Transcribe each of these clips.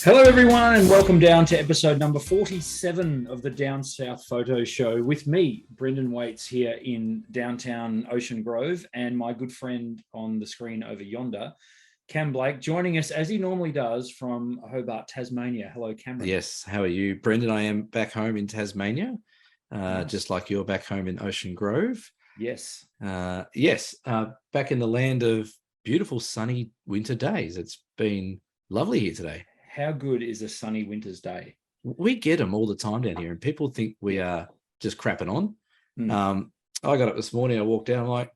Hello, everyone, and welcome down to episode number 47 of the Down South Photo Show with me, Brendan Waits, here in downtown Ocean Grove, and my good friend on the screen over yonder, Cam Blake, joining us as he normally does from Hobart, Tasmania. Hello, Cameron. Yes, how are you, Brendan? I am back home in Tasmania, just like you're back home in Ocean Grove. Yes. Back in the land of beautiful sunny winter days. It's been lovely here today. How good is a sunny winter's day? We get them all the time down here, and people think we are just crapping on. I got up this morning, I walked down, I'm like,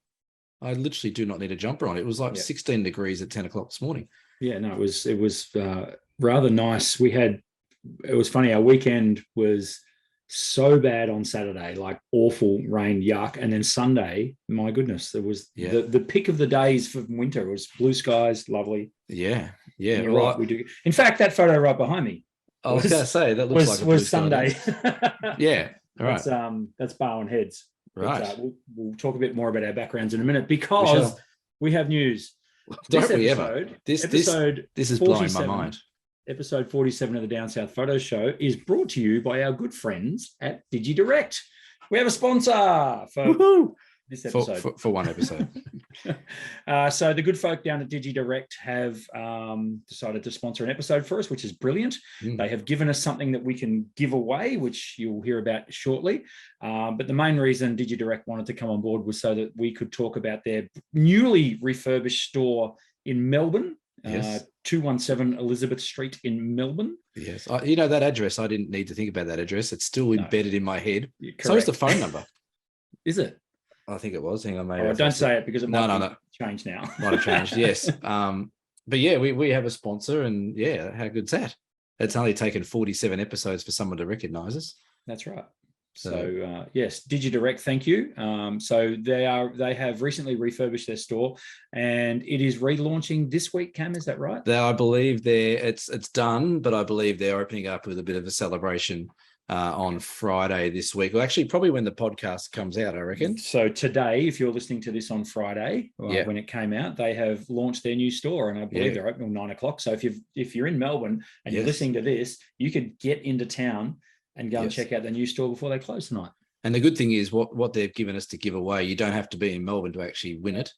I literally do not need a jumper on. It was like 16 degrees at 10 o'clock this morning. Yeah, no, it was rather nice. It was funny, our weekend was so bad on Saturday, like awful rain, yuck. And then Sunday, my goodness, there was the pick of the days for winter. It was blue skies, lovely. Yeah. Well, right, we do. In fact, that photo right behind me, I was going to say that looks like a blue Sunday. Yeah, all right. That's Barwon Heads. Right. But, we'll talk a bit more about our backgrounds in a minute because we have news. This is blowing my mind. Episode 47 of the Down South Photo Show is brought to you by our good friends at DigiDirect. We have a sponsor for this episode. For one episode. So the good folk down at DigiDirect have decided to sponsor an episode for us, which is brilliant. They have given us something that we can give away, which you'll hear about shortly. But the main reason DigiDirect wanted to come on board was so that we could talk about their newly refurbished store in Melbourne. 217 Elizabeth Street in Melbourne. Yes. That address, I didn't need to think about that address. It's still embedded in my head. So is the phone number. Is it? I think it was. Hang on, don't say it because it might change now. Might have changed, yes. But yeah, we have a sponsor, and how good's that? It's only taken 47 episodes for someone to recognize us. That's right. So yes, DigiDirect, thank you. So they have recently refurbished their store, and it is relaunching this week. Cam, is that right? I believe it's done, but I believe they're opening up with a bit of a celebration on Friday this week. Well, actually, probably when the podcast comes out, I reckon. So today, if you're listening to this on Friday, when it came out, they have launched their new store, and I believe they're open till 9 o'clock. So if you're in Melbourne and you're listening to this, you could get into town and go and check out the new store before they close tonight. And the good thing is what they've given us to give away, you don't have to be in Melbourne to actually win it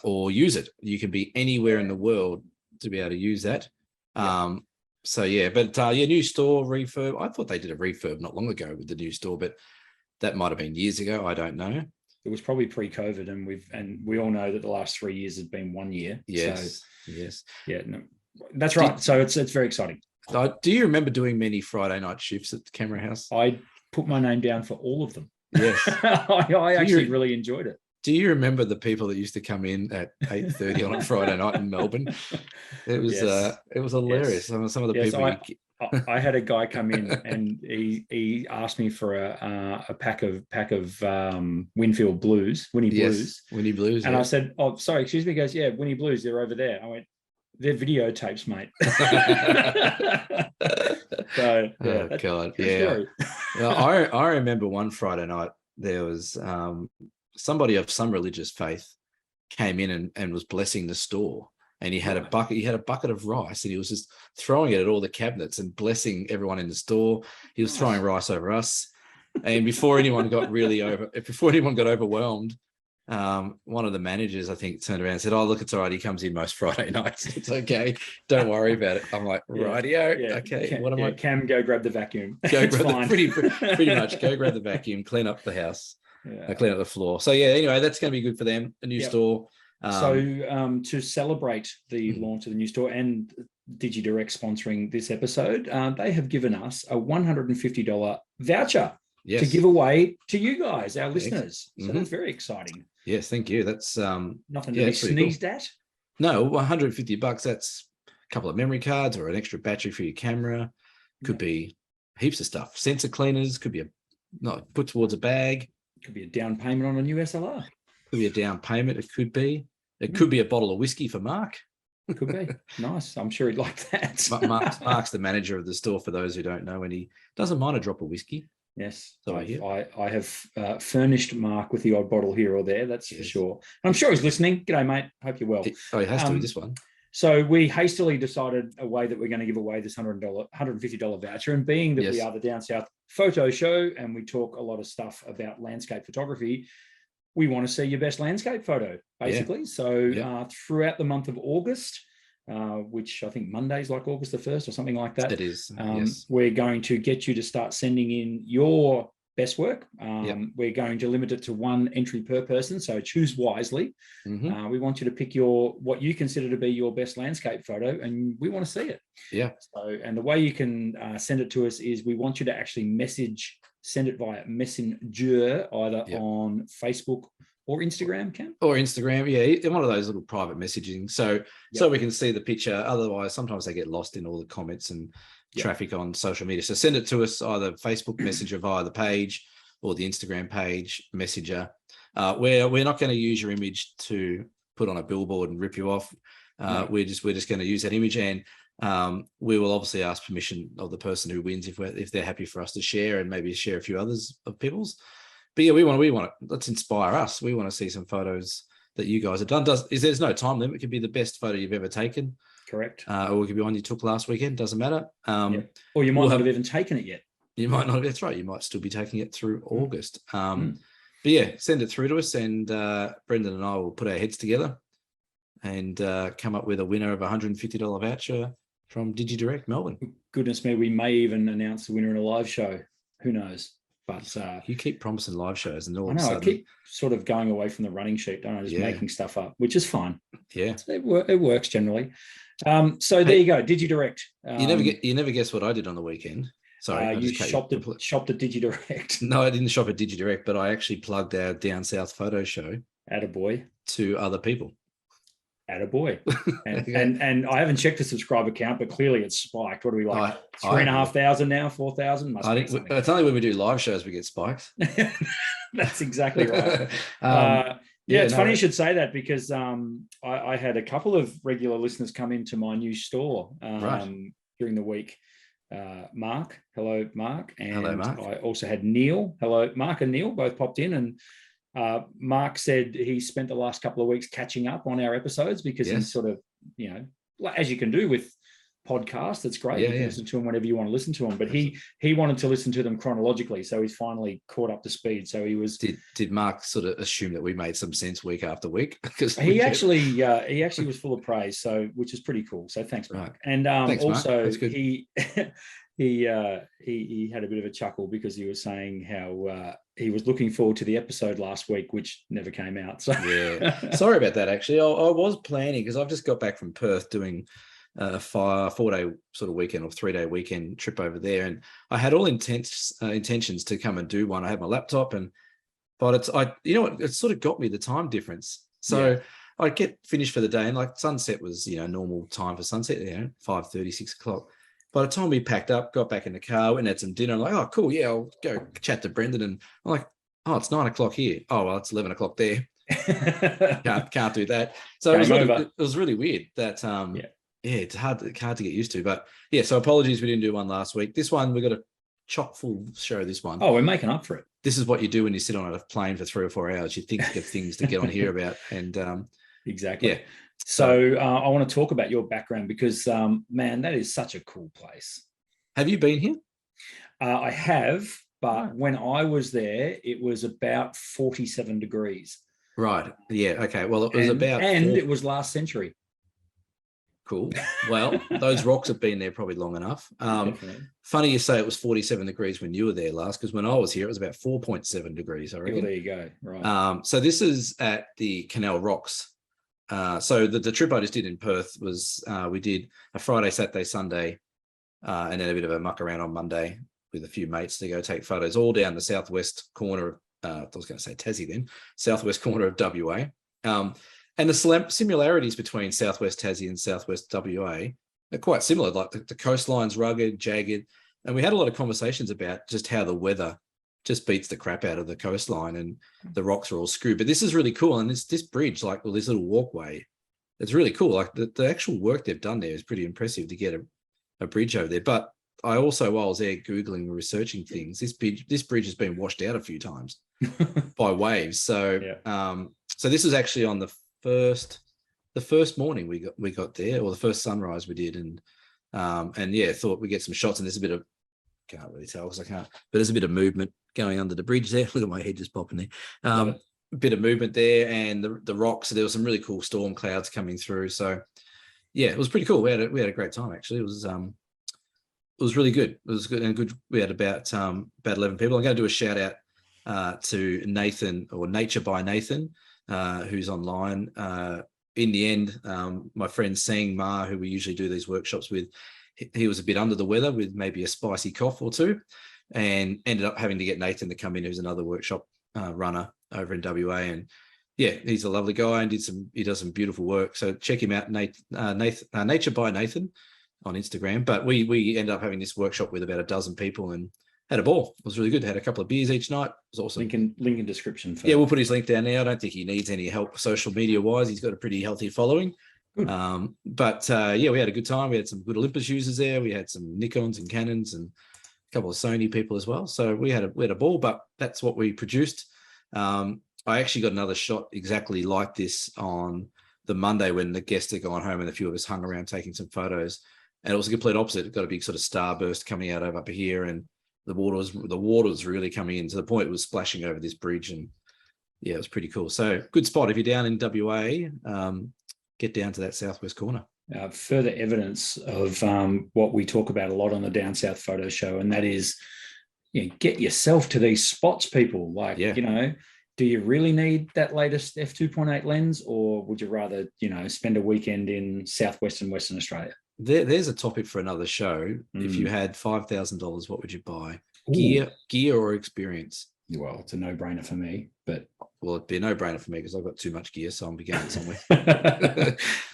or use it. You can be anywhere in the world to be able to use that. New store refurb. I thought they did a refurb not long ago with the new store, but that might have been years ago. I don't know. It was probably pre-COVID, and we all know that the last 3 years has been 1 year. Yes. Yeah, no, that's right. So it's very exciting. Do you remember doing many Friday night shifts at the camera house? I put my name down for all of them. Yes. I actually really enjoyed it. Do you remember the people that used to come in at 8:30 on a Friday night in Melbourne? It was hilarious. Yes. Some of the people. I had a guy come in and he asked me for a pack of Winfield Blues, Winnie Blues. Winnie Blues. And I said, "Oh, sorry, excuse me." He goes, "Yeah, Winnie Blues, they're over there." I went, "They're videotapes, mate." So, God, yeah. Well, I remember one Friday night there was somebody of some religious faith came in and was blessing the store, and he had a bucket of rice, and he was just throwing it at all the cabinets and blessing everyone in the store. He was throwing rice over us, and before anyone got overwhelmed, one of the managers, I think, turned around and said, "Oh, look, it's all right. He comes in most Friday nights. It's okay. Don't worry about it." I'm like, "Rightio, okay." What am I? Cam, go grab the vacuum. Pretty much. Go grab the vacuum, clean up the house, clean up the floor. So anyway, that's going to be good for them. A new store. To celebrate the launch of the new store and DigiDirect sponsoring this episode, they have given us a $150 voucher to give away to you guys, our listeners. So that's very exciting. Yes, thank you. That's nothing to be sneezed at. No, $150. That's a couple of memory cards or an extra battery for your camera. Could be heaps of stuff. Sensor cleaners. Could be put towards a bag. Could be a down payment on a new SLR. Could be a down payment. It could be. It could be a bottle of whiskey for Mark. It could be. Nice. I'm sure he'd like that. Mark's the manager of the store, for those who don't know, and he doesn't mind a drop of whiskey. Yes. So I have furnished Mark with the odd bottle here or there, that's for sure. I'm sure he's listening. G'day, mate. Hope you're well. He has to with this one. So we hastily decided a way that we're going to give away this $150 voucher. And being that we are the Down South Photo Show and we talk a lot of stuff about landscape photography, we want to see your best landscape photo, basically. So throughout the month of August, which I think Monday's like August the 1st or something like that. It is. We're going to get you to start sending in your best work. We're going to limit it to 1 entry per person, so choose wisely. We want you to pick what you consider to be your best landscape photo, and we want to see it. So, and the way you can send it to us is we want you to actually send it via Messenger, either on Facebook or Instagram, Cam? Or Instagram, one of those little private messaging. So we can see the picture. Otherwise, sometimes they get lost in all the comments and traffic on social media. So send it to us, either Facebook Messenger via the page or the Instagram page Messenger. We're not going to use your image to put on a billboard and rip you off. We're just going to use that image, and we will obviously ask permission of the person who wins if they're happy for us to share, and maybe share a few others of people's. But we want it. Let's inspire us. We want to see some photos that you guys have done. There's no time limit. It could be the best photo you've ever taken. Correct. Or it could be one you took last weekend. Doesn't matter. Or you might not have even taken it yet. You might not. That's right. You might still be taking it through August. But send it through to us, and Brendan and I will put our heads together and come up with a winner of a $150 voucher from DigiDirect Melbourne. Goodness me, we may even announce the winner in a live show. Who knows? But you keep promising live shows, and all I of a sudden, I keep sort of going away from the running sheet, don't I? Just making stuff up, which is fine. Yeah, it works generally. So there you go, DigiDirect. You never guess what I did on the weekend. Sorry, you shopped at DigiDirect. No, I didn't shop at DigiDirect, but I actually plugged our Down South Photo Show. Attaboy. To other people. Attaboy. And I haven't checked the subscriber count, but clearly it's spiked. What are we like? 3,500 now, 4,000? It's only when we do live shows we get spikes. That's exactly right. It's funny you should say that, because I had a couple of regular listeners come into my new store during the week. Mark, hello Mark, and hello, Mark. I also had Neil. Hello Mark and Neil both popped in, and Mark said he spent the last couple of weeks catching up on our episodes, because he's sort of, as you can do with podcasts, it's great. You can listen to them whenever you want to listen to them. But he wanted to listen to them chronologically, so he's finally caught up to speed. So he was. Did Mark sort of assume that we made some sense week after week? Because he actually was full of praise, so which is pretty cool. So thanks, Mark. And thanks, also Mark. he he had a bit of a chuckle, because he was saying how he was looking forward to the episode last week, which never came out. So sorry about that. Actually, I was planning, because I've just got back from Perth doing a 4-day sort of weekend or 3-day weekend trip over there, and I had all intentions to come and do one. I had my laptop, but it sort of got me the time difference. So I get finished for the day, and like sunset was normal time for sunset, 5:30, 6 o'clock. By the time we packed up, got back in the car, went and had some dinner. I'm like, oh, cool, I'll go chat to Brendan. And I'm like, oh, it's 9 o'clock here. Oh, well, it's 11 o'clock there. can't do that. So it was really weird that, it's hard to get used to. But so apologies we didn't do one last week. This one, we've got a chock full show this one. Oh, we're making up for it. This is what you do when you sit on a plane for 3 or 4 hours. You think of things to get on here about. And exactly. Yeah. So I want to talk about your background, because, man, that is such a cool place. Have you been here? I have, but when I was there, it was about 47 degrees. Right. Yeah. Okay. Well, it was it was last century. Cool. Well, those rocks have been there probably long enough. Funny you say it was 47 degrees when you were there last, because when I was here, it was about 4.7 degrees, I reckon. Well, there you go. Right. So this is at the Canal Rocks. So the trip I just did in Perth was we did a Friday, Saturday, Sunday, and then a bit of a muck around on Monday with a few mates to go take photos all down the southwest corner of, I was going to say Tassie then, southwest corner of WA. And the similarities between southwest Tassie and southwest WA are quite similar. Like the coastline's rugged, jagged, and we had a lot of conversations about just how the weather just beats the crap out of the coastline, and the rocks are all screwed. But this is really cool, and this bridge, this little walkway, it's really cool. Like the actual work they've done there is pretty impressive to get a bridge over there. But I also, while I was there Googling and researching things, this bridge has been washed out a few times by waves. So so this is actually on the the first morning we got there, or the first sunrise we did, and yeah, thought we'd get some shots. And there's a bit of, can't really tell because I can't, but there's a bit of movement going under the bridge there. Look at my head just popping there. A bit of movement there, and the rocks. So there was some really cool storm clouds coming through. So yeah, it was pretty cool. We had a great time actually. It was really good. It was good and good. We had about 11 people. I'm going to do a shout out to Nathan, or Nature by Nathan, who's online. In the end, my friend Sang Ma, who we usually do these workshops with, he was a bit under the weather with maybe a spicy cough or two, and ended up having to get Nathan to come in, who's another workshop runner over in WA. And yeah, he's a lovely guy and he does some beautiful work. So check him out, Nature by Nathan on Instagram. But we ended up having this workshop with about a dozen people and had a ball. It was really good. Had a couple of beers each night. It was awesome. Link in description. Yeah, we'll put his link down there. I don't think he needs any help social media wise. He's got a pretty healthy following. But yeah, we had a good time. We had some good Olympus users there. We had some Nikons and Canons and a couple of Sony people as well. So we had a ball, but that's what we produced. I actually got another shot exactly like this on the Monday when the guests had gone home and a few of us hung around taking some photos. And it was a complete opposite. It got a big sort of starburst coming out over up here, and the water was really coming in to the point it was splashing over this bridge. And yeah, it was pretty cool. So good spot. If you're down in WA, get down to that southwest corner. Further evidence of what we talk about a lot on the Down South Photo Show, and that is, get yourself to these spots, people. Like, do you really need that latest f2.8 lens, or would you rather, spend a weekend in southwestern Western Australia? There's a topic for another show. If you had $5,000, what would you buy? Gear or experience? Well, it's a no-brainer for me, but it'd be a no-brainer for me because I've got too much gear, so I'll be going somewhere.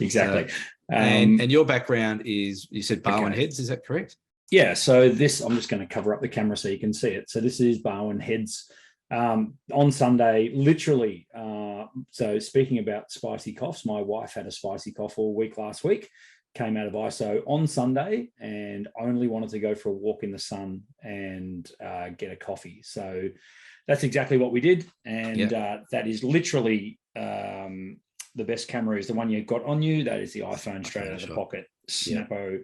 Exactly. And your background is, you said Barwon Heads, is that correct? Yeah. So this, I'm just going to cover up the camera so you can see it. So this is Barwon Heads on Sunday, literally. So speaking about spicy coughs, my wife had a spicy cough all week last week. Came out of ISO on Sunday and only wanted to go for a walk in the sun and get a coffee. So that's exactly what we did. And that is literally the best camera is the one you've got on you. That is the iPhone straight out of the pocket, Snappo,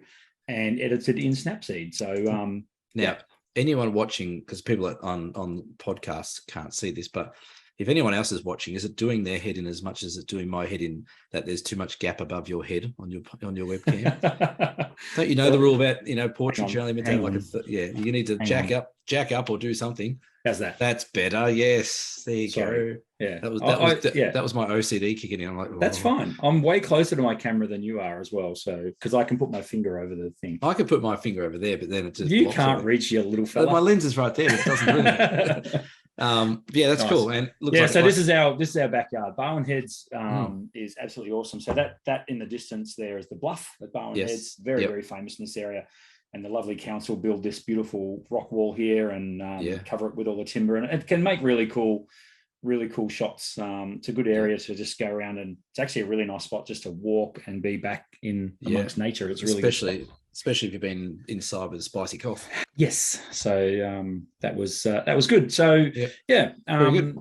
and edited in Snapseed. So now, anyone watching, because people on podcasts can't see this, but if anyone else is watching, is it doing their head in as much as it's doing my head in, that there's too much gap above your head on your webcam? Don't you know the rule about portrait? You only meant to have like you need to jack up or do something. How's that? That's better. Yes, there you go. Yeah, that was my OCD kicking in. I'm like, that's fine. I'm way closer to my camera than you are as well. So because I can put my finger over the thing. I can put my finger over there, but then it just you can't reach your little fella. My lens is right there. But it doesn't really. That's nice. Cool. And so this is our backyard. Barwon Heads is absolutely awesome. So that in the distance there is the bluff at Barwon Heads, very very famous in this area. And the lovely council build this beautiful rock wall here and cover it with all the timber, and it can make really cool shots. It's a good area to just go around, and it's actually a really nice spot just to walk and be back in amongst nature. It's really especially if you've been inside with a spicy cough. Yes. So that was good. So very good.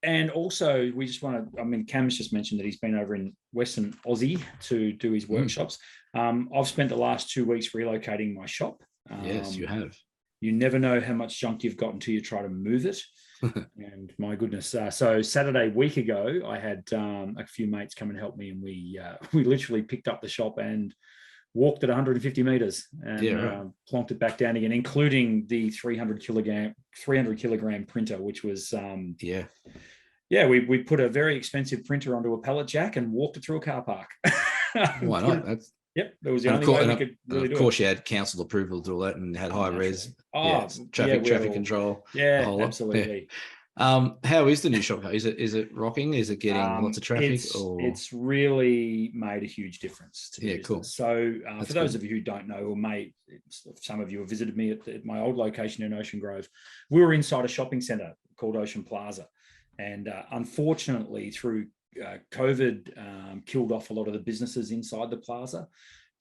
And also we just want to, Cam's just mentioned that he's been over in Western Aussie to do his workshops. I've spent the last 2 weeks relocating my shop. Yes, you have. You never know how much junk you've got until you try to move it. And my goodness. So Saturday week ago, I had a few mates come and help me, and we literally picked up the shop and walked at 150 meters and plonked it back down again, including the 300 kilogram printer, which was we put a very expensive printer onto a pallet jack and walked it through a car park. Why not? That was the only way we could really do it. Of course, you had council approval to do all that, and had high res, traffic control. Yeah, absolutely. How is the new shop? Is it rocking? Is it getting lots of traffic? It's really made a huge difference to me. Cool. So for those of you who don't know, or some of you have visited me at my old location in Ocean Grove, we were inside a shopping centre called Ocean Plaza, and unfortunately through COVID killed off a lot of the businesses inside the plaza.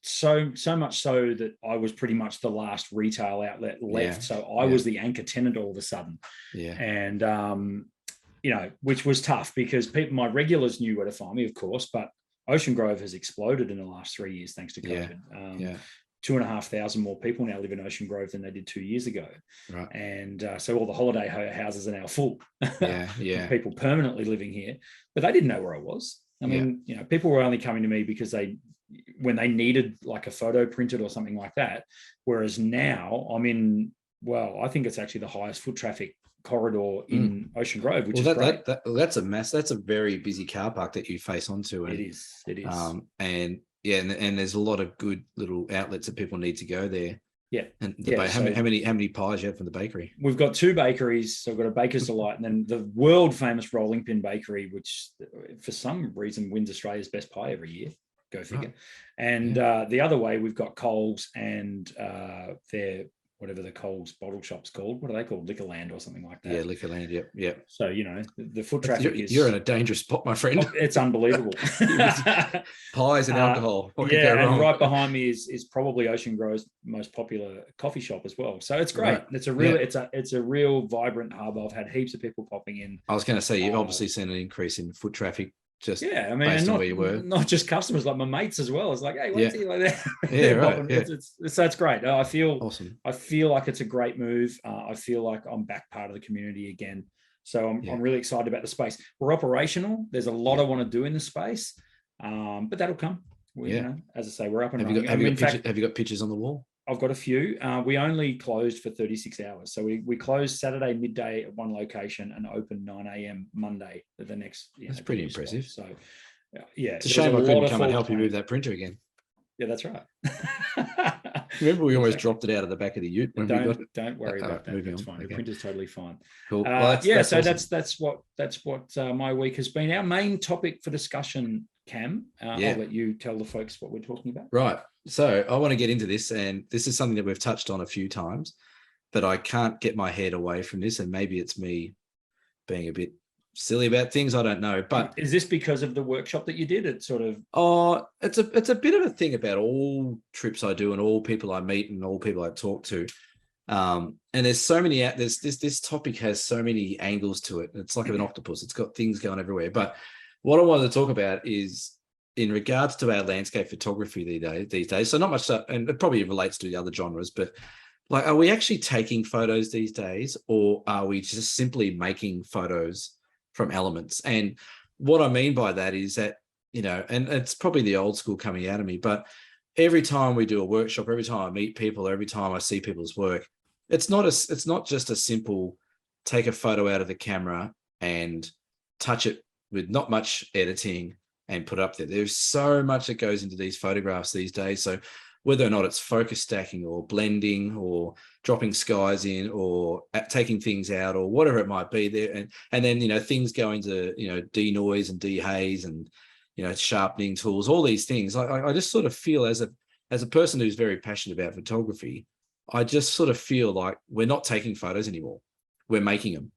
So much so that I was pretty much the last retail outlet left. So I was the anchor tenant all of a sudden. And, which was tough because my regulars knew where to find me, of course, but Ocean Grove has exploded in the last 3 years thanks to COVID. 2,500 more people now live in Ocean Grove than they did 2 years ago. Right. And so all the holiday houses are now full. Yeah. People permanently living here, but they didn't know where I was. I mean, people were only coming to me because when they needed like a photo printed or something like that. Whereas now I'm in, I think it's actually the highest foot traffic corridor in Ocean Grove, which is great. That's a mess. That's a very busy car park that you face onto. And, it is. And there's a lot of good little outlets that people need to go there. Yeah. And how many pies you have from the bakery? We've got 2 bakeries. So we've got a Baker's Delight and then the world famous Rolling Pin Bakery, which for some reason wins Australia's best pie every year. Go figure. Right. And the other way, we've got Coles and their whatever the Coles bottle shop's called. What are they called? Liquorland or something like that. Yeah, Liquorland. Yep. So, the foot traffic you're in a dangerous spot, my friend. It's unbelievable. Pies and alcohol. And right behind me is probably Ocean Grove's most popular coffee shop as well. So it's great. Right. It's a real it's a real vibrant hub. I've had heaps of people popping in. I was going to say you've obviously seen an increase in foot traffic. Based on where you were, not just customers, like my mates as well. It's like, hey, what's he like that? Right. So it's great. I feel awesome. I feel like it's a great move. I feel like I'm back part of the community again. So I'm really excited about the space. We're operational. There's a lot I want to do in the space, but that'll come. As I say, we're up and running. Have you got pictures on the wall? I've got a few. We only closed for 36 hours. So we closed Saturday midday at one location and opened 9 a.m. Monday at the next. That's pretty impressive. So, it's a shame I couldn't come and help you move that printer again. Yeah, that's right. Remember, we almost dropped it out of the back of the ute. Don't worry about that. That's fine. Okay. The printer's totally fine. Cool. That's awesome. that's what my week has been. Our main topic for discussion, Cam. I'll let you tell the folks what we're talking about. Right. So I want to get into this, and this is something that we've touched on a few times, but I can't get my head away from this, and maybe it's me being a bit silly about things. I don't know. But is this because of the workshop that you did? It's sort of it's a bit of a thing about all trips I do and all people I meet and all people I talk to. And there's so many this topic has so many angles to it. It's like an octopus. It's got things going everywhere. But what I wanted to talk about is in regards to our landscape photography these days. So not much stuff, and it probably relates to the other genres, but like, are we actually taking photos these days, or are we just simply making photos from elements? And what I mean by that is that, and it's probably the old school coming out of me, but every time we do a workshop, every time I meet people, every time I see people's work, it's not just a simple take a photo out of the camera and touch it with not much editing and put it up there. There's so much that goes into these photographs these days. So whether or not it's focus stacking or blending or dropping skies in or taking things out or whatever it might be there. And then, things go into, denoise and dehaze and, sharpening tools, all these things. I just sort of feel as a person who's very passionate about photography, I just sort of feel like we're not taking photos anymore. We're making them.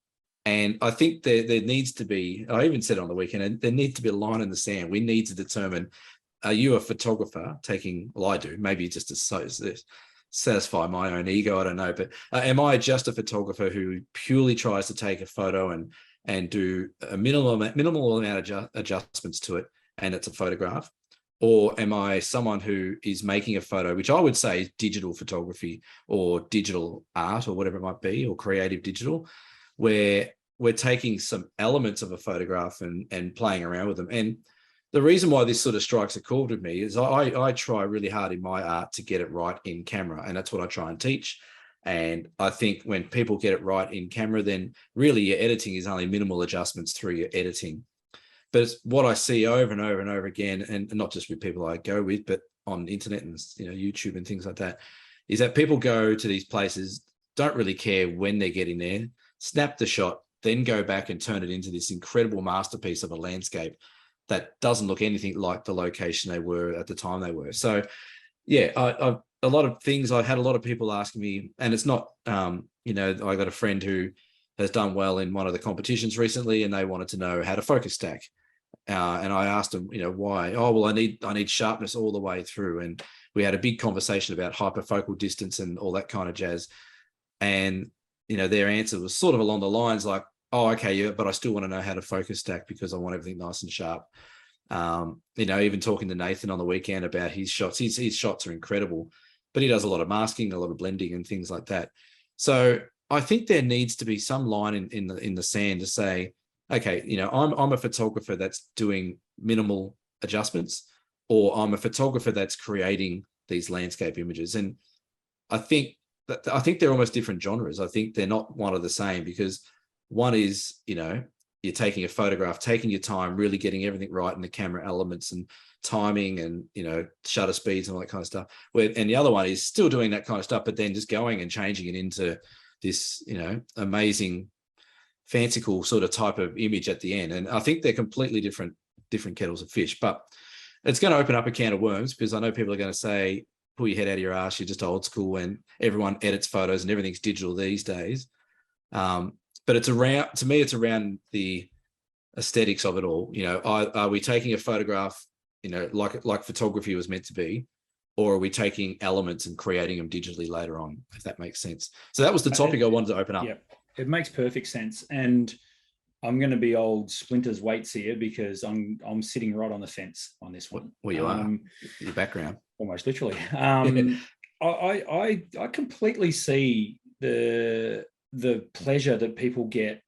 And I think there needs to be, I even said it on the weekend, there needs to be a line in the sand. We need to determine, are you a photographer taking, well, I do, maybe just to satisfy my own ego, I don't know, but am I just a photographer who purely tries to take a photo and do a minimal amount of adjustments to it, and it's a photograph? Or am I someone who is making a photo, which I would say is digital photography or digital art or whatever it might be, or creative digital, where we're taking some elements of a photograph and playing around with them. And the reason why this sort of strikes a chord with me is I try really hard in my art to get it right in camera, and that's what I try and teach. And I think when people get it right in camera, then really your editing is only minimal adjustments through your editing. But it's what I see over and over and over again, and not just with people I go with, but on the internet and YouTube and things like that, is that people go to these places, don't really care when they're getting there, snap the shot, then go back and turn it into this incredible masterpiece of a landscape that doesn't look anything like the location they were at the time they were. So yeah, a lot of things, I had a lot of people asking me, and it's not, I got a friend who has done well in one of the competitions recently, and they wanted to know how to focus stack. And I asked them, why? Oh, well, I need sharpness all the way through. And we had a big conversation about hyperfocal distance and all that kind of jazz. And, their answer was sort of along the lines like, oh, okay, yeah, but I still want to know how to focus stack because I want everything nice and sharp. Even talking to Nathan on the weekend about his shots, his shots are incredible, but he does a lot of masking, a lot of blending and things like that. So I think there needs to be some line in the sand to say, okay, I'm a photographer that's doing minimal adjustments, or I'm a photographer that's creating these landscape images. And I think they're almost different genres. I think they're not one of the same, because one is, you're taking a photograph, taking your time, really getting everything right in the camera elements and timing and, shutter speeds and all that kind of stuff. And the other one is still doing that kind of stuff, but then just going and changing it into this, amazing, fanciful sort of type of image at the end. And I think they're completely different kettles of fish, but it's going to open up a can of worms, because I know people are going to say, pull your head out of your ass, you're just old school and everyone edits photos and everything's digital these days. But it's around the aesthetics of it all. Are we taking a photograph, like photography was meant to be, or are we taking elements and creating them digitally later on, if that makes sense? So that was the topic I wanted to open up. Yeah, it makes perfect sense. And I'm going to be old Splinter's weights here, because I'm sitting right on the fence on this one. Well, you are. Your background. Almost literally. I completely see the pleasure that people get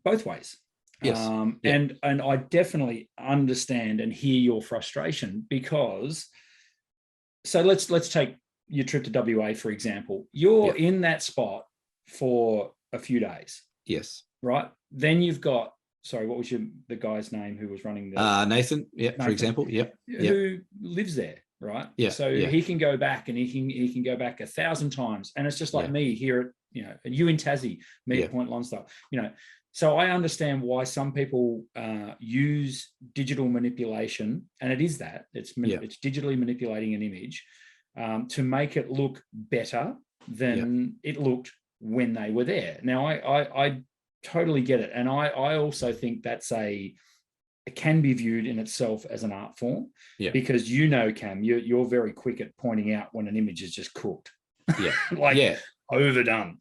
both ways. Yes. And I definitely understand and hear your frustration, because so let's take your trip to WA, for example. You're in that spot for a few days. Yes. Right. Then you've got, sorry, what was the guy's name who was running the Nathan, Nathan, for example. Who lives there, right? So he can go back and he can go back 1,000 times. And it's just like me here at, you in Tassie, me at Point Lonsdale, So I understand why some people use digital manipulation, and it is that it's digitally manipulating an image to make it look better than it looked when they were there. Now, I totally get it, and I also think that's it can be viewed in itself as an art form, because Cam, you're very quick at pointing out when an image is just cooked, overdone.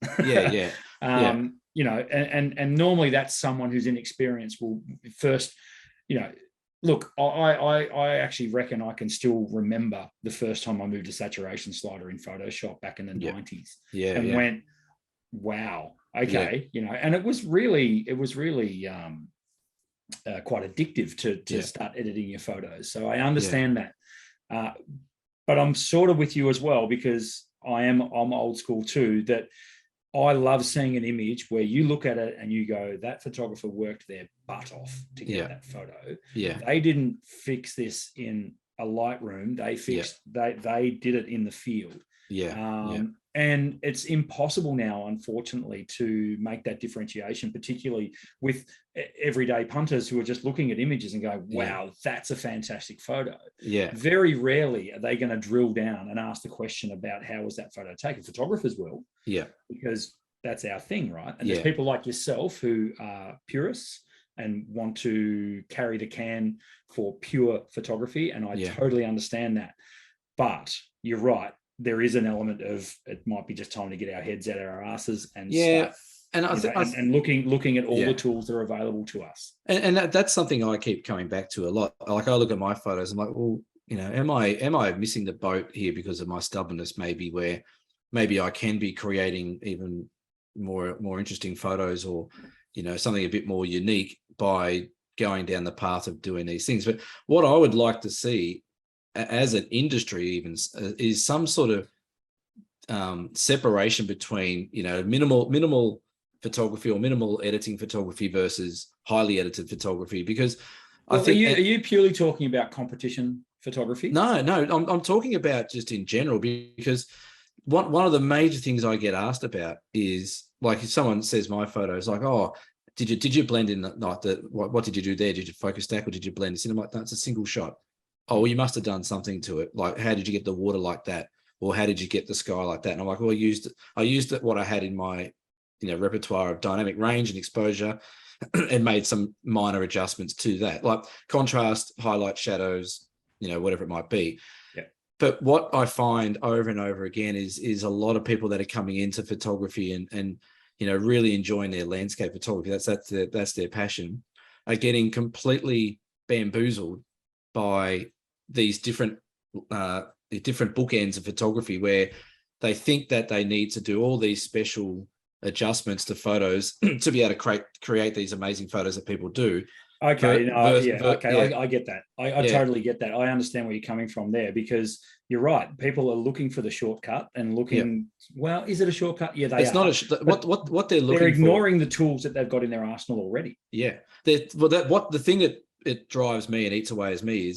And normally that's someone who's inexperienced will first, look, I actually reckon I can still remember the first time I moved a saturation slider in Photoshop back in the 90s and went, wow, okay, and it was really quite addictive to start editing your photos. So I understand that. But I'm sort of with you as well, because I'm old school too, that I love seeing an image where you look at it and you go, that photographer worked their butt off to get that photo. They didn't fix this in a Lightroom. They fixed, they did it in the field. And it's impossible now, unfortunately, to make that differentiation, particularly with everyday punters who are just looking at images and go, wow, that's a fantastic photo. Very rarely are they going to drill down and ask the question about how was that photo taken. Photographers will, because that's our thing, right? And there's people like yourself who are purists and want to carry the can for pure photography, and I totally understand that. But you're right. There is an element of it might be just time to get our heads out of our asses and start, and looking at all the tools that are available to us. And that's something I keep coming back to a lot. Like I look at my photos, I'm like, well, am I missing the boat here because of my stubbornness? Maybe where maybe I can be creating even more interesting photos, or something a bit more unique by going down the path of doing these things. But what I would like to see as an industry even is some sort of separation between minimal photography or minimal editing photography versus highly edited photography, because I think are you purely talking about competition photography? No, I'm talking about just in general, because one of the major things I get asked about is, like, if someone says my photos, like, oh, did you blend in what did you do there? Did you focus stack or did you blend this in? I'm like, no, it's a single shot. Oh, well, you must have done something to it. Like, how did you get the water like that? Or how did you get the sky like that? And I'm like, well, I used what I had in my, repertoire of dynamic range and exposure and made some minor adjustments to that, like contrast, highlight, shadows, whatever it might be. But what I find over and over again is a lot of people that are coming into photography and really enjoying their landscape photography, that's their passion, are getting completely bamboozled by these different bookends of photography, where they think that they need to do all these special adjustments to photos to be able to create these amazing photos that people do. Okay, I get that. I totally get that. I understand where you're coming from there, because you're right. People are looking for the shortcut and looking. Well, is it a shortcut? Yeah, they it's are. Not what they're looking. They're ignoring the tools that they've got in their arsenal already. Yeah, the thing that it drives me and eats away as me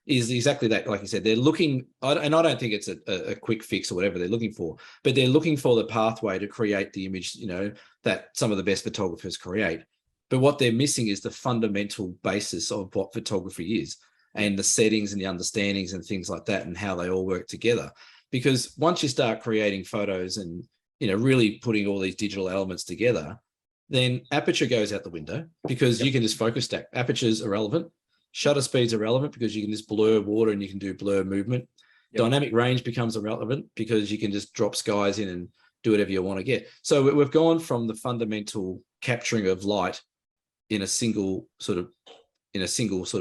is exactly that. Like you said, they're looking, and I don't think it's a quick fix or whatever they're looking for, but they're looking for the pathway to create the image, that some of the best photographers create. But what they're missing is the fundamental basis of what photography is, and the settings and the understandings and things like that, and how they all work together. Because once you start creating photos and, really putting all these digital elements together, then aperture goes out the window, because you can just focus stack. Aperture's irrelevant. Shutter speed's irrelevant, because you can just blur water and you can do blur movement. Dynamic range becomes irrelevant, because you can just drop skies in and do whatever you want to get. So we've gone from the fundamental capturing of light in a single sort of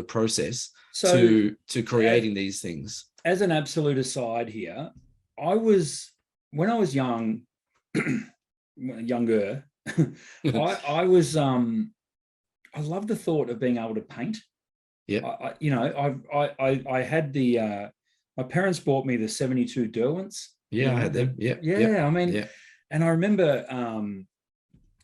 process to creating these things. As an absolute aside here, when I was younger, I loved the thought of being able to paint. Yeah. I had my parents bought me the 72 Derwents. Yeah, I had them. Yeah. I mean, and I remember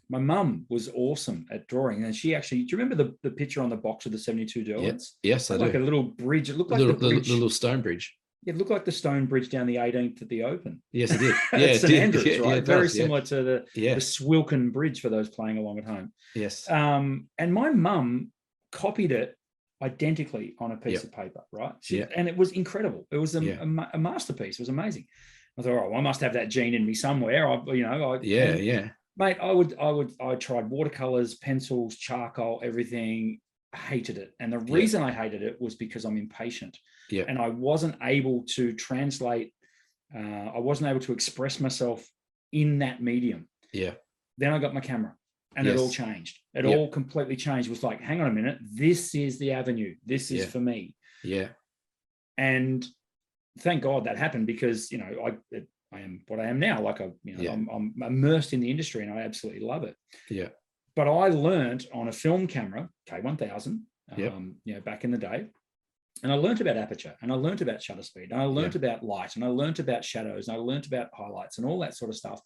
my mum was awesome at drawing, and she actually, do you remember the picture on the box of the 72 Derwents? Yes, I do. Like a little bridge. It looked like the little stone bridge. It looked like the stone bridge down the 18th at the Open. Yes, it did. At St Andrews, right? Very similar to the Swilcan Bridge for those playing along at home. Yes. And my mum copied it identically on a piece of paper, right? And it was incredible. It was a masterpiece. It was amazing. I thought, all right, well, I must have that gene in me somewhere. Mate, I tried watercolors, pencils, charcoal, everything. I hated it. And the reason I hated it was because I'm impatient. Yeah. And I wasn't able to translate, I wasn't able to express myself in that medium. Yeah. Then I got my camera, and it all changed. It all completely changed. It was like, hang on a minute, this is the avenue. This is for me. Yeah. And thank God that happened, because, I am what I am now. Like I'm immersed in the industry, and I absolutely love it. Yeah. But I learned on a film camera, K1000, back in the day, and I learned about aperture, and I learned about shutter speed, and I learned about light, and I learned about shadows, and I learned about highlights and all that sort of stuff.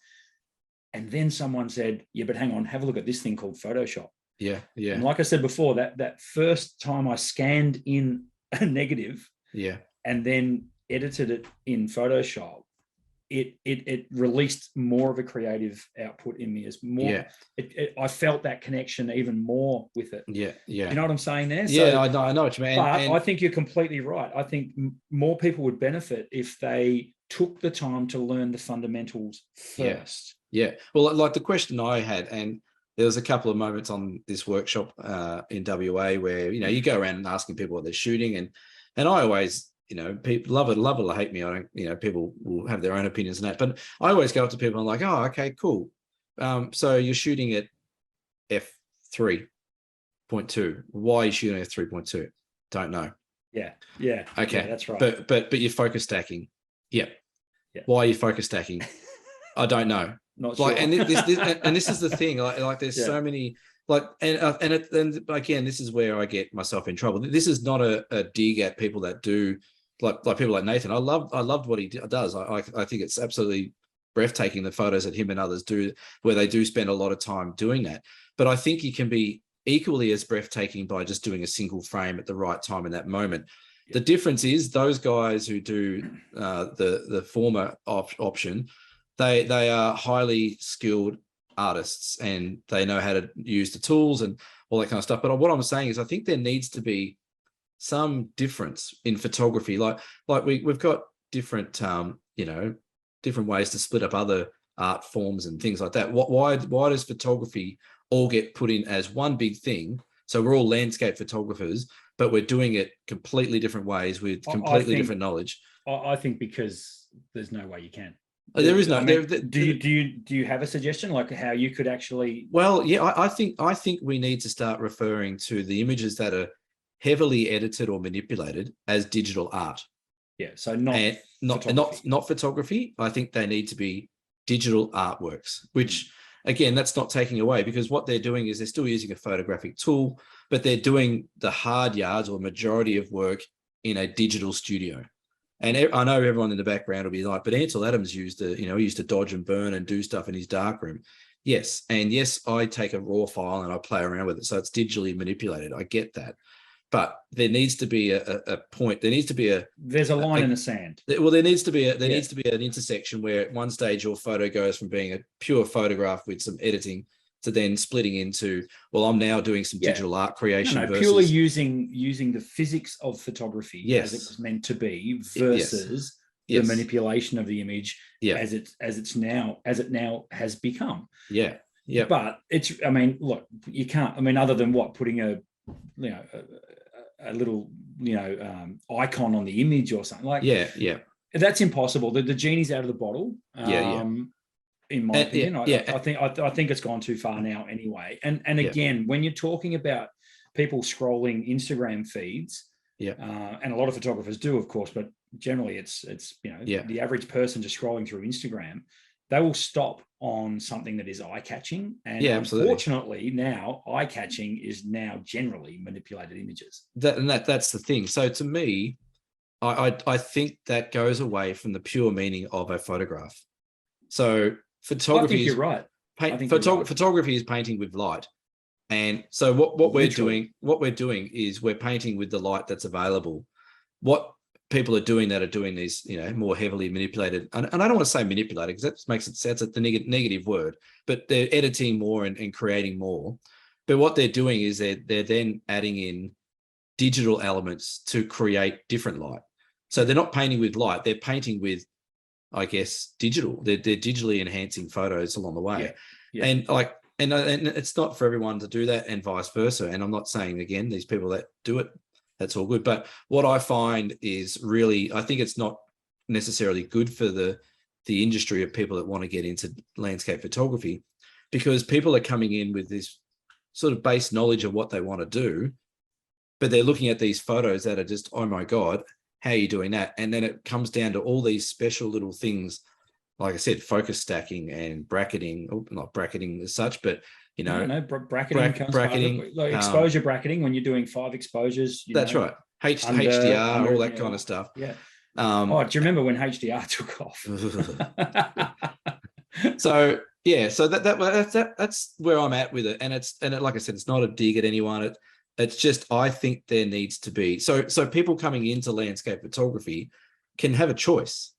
And then someone said, yeah, but hang on, have a look at this thing called Photoshop. Yeah. Yeah. And like I said before, that first time I scanned in a negative, and then edited it in Photoshop, it released more of a creative output in me. As more, I felt that connection even more with it. Yeah. You know what I'm saying there? Yeah, so, I know what you mean. But I think you're completely right. I think more people would benefit if they took the time to learn the fundamentals first. Yeah. Well, like the question I had, and there was a couple of moments on this workshop in WA where, you go around and asking people what they're shooting, and I always, people love it or hate me. I don't, people will have their own opinions on that, but I always go up to people and I'm like, oh, okay, cool. So you're shooting at f3.2. Why are you shooting at 3.2? Don't know. Yeah. Okay. Yeah, that's right. But you're focus stacking. Yeah. Why are you focus stacking? I don't know. Not sure. And this is the thing. Like there's so many. And again, this is where I get myself in trouble. This is not a dig at people that do like people like Nathan. I loved what he does. I think it's absolutely breathtaking, the photos that him and others do, where they do spend a lot of time doing that. But I think you can be equally as breathtaking by just doing a single frame at the right time in that moment. The difference is those guys who do the former option, they are highly skilled artists, and they know how to use the tools and all that kind of stuff. But what I'm saying is, I think there needs to be some difference in photography. Like we've got different, different ways to split up other art forms and things like that. Why does photography all get put in as one big thing? So we're all landscape photographers, but we're doing it completely different ways with completely different knowledge. I think because there's no way you can. There is no. I mean, do you have a suggestion, like how you could actually? Well, yeah, I think we need to start referring to the images that are heavily edited or manipulated as digital art. Yeah, so not photography. I think they need to be digital artworks, which again, that's not taking away, because what they're doing is they're still using a photographic tool, but they're doing the hard yards or majority of work in a digital studio. And I know everyone in the background will be like, but Ansel Adams used to dodge and burn and do stuff in his darkroom. Yes. And yes, I take a raw file and I play around with it. So it's digitally manipulated. I get that. But there needs to be a point. There needs to be there's a line in the sand. Well, there needs to be an intersection where at one stage your photo goes from being a pure photograph with some editing to then splitting into, well, I'm now doing some digital art creation. Versus, purely using the physics of photography as it was meant to be versus the manipulation of the image as it now has become. Yeah. Yeah. But look, you can't, other than putting a little icon on the image or something like that's impossible. The genie's out of the bottle. In my opinion, I think it's gone too far now anyway. And again, when you're talking about people scrolling Instagram feeds, and a lot of photographers do, of course, but generally it's the average person just scrolling through Instagram, they will stop on something that is eye-catching. And unfortunately now eye-catching is now generally manipulated images. That's the thing. So to me, I think that goes away from the pure meaning of a photograph. So photography, I think you're right. Photography is painting with light. And so what we're doing is we're painting with the light that's available. What people are doing these, more heavily manipulated, and I don't want to say manipulated because that makes it sound the negative word, but they're editing more and creating more. But what they're doing is they're then adding in digital elements to create different light. So they're not painting with light, they're painting with, I guess, digital. They're digitally enhancing photos along the way. And it's not for everyone to do that, and vice versa. And I'm not saying, again, these people that do it, that's all good. But what I find is really, I think it's not necessarily good for the industry of people that want to get into landscape photography, because people are coming in with this sort of base knowledge of what they want to do, but they're looking at these photos that are just, oh my God, how are you doing that? And then it comes down to all these special little things, like I said, focus stacking and bracketing, not bracketing as such, but bracketing, like exposure bracketing when you're doing 5 exposures. That's right. HDR, all that kind of stuff. Yeah. Do you remember when HDR took off? So that's where I'm at with it. And like I said, it's not a dig at anyone. It's just, I think there needs to be, so people coming into landscape photography can have a choice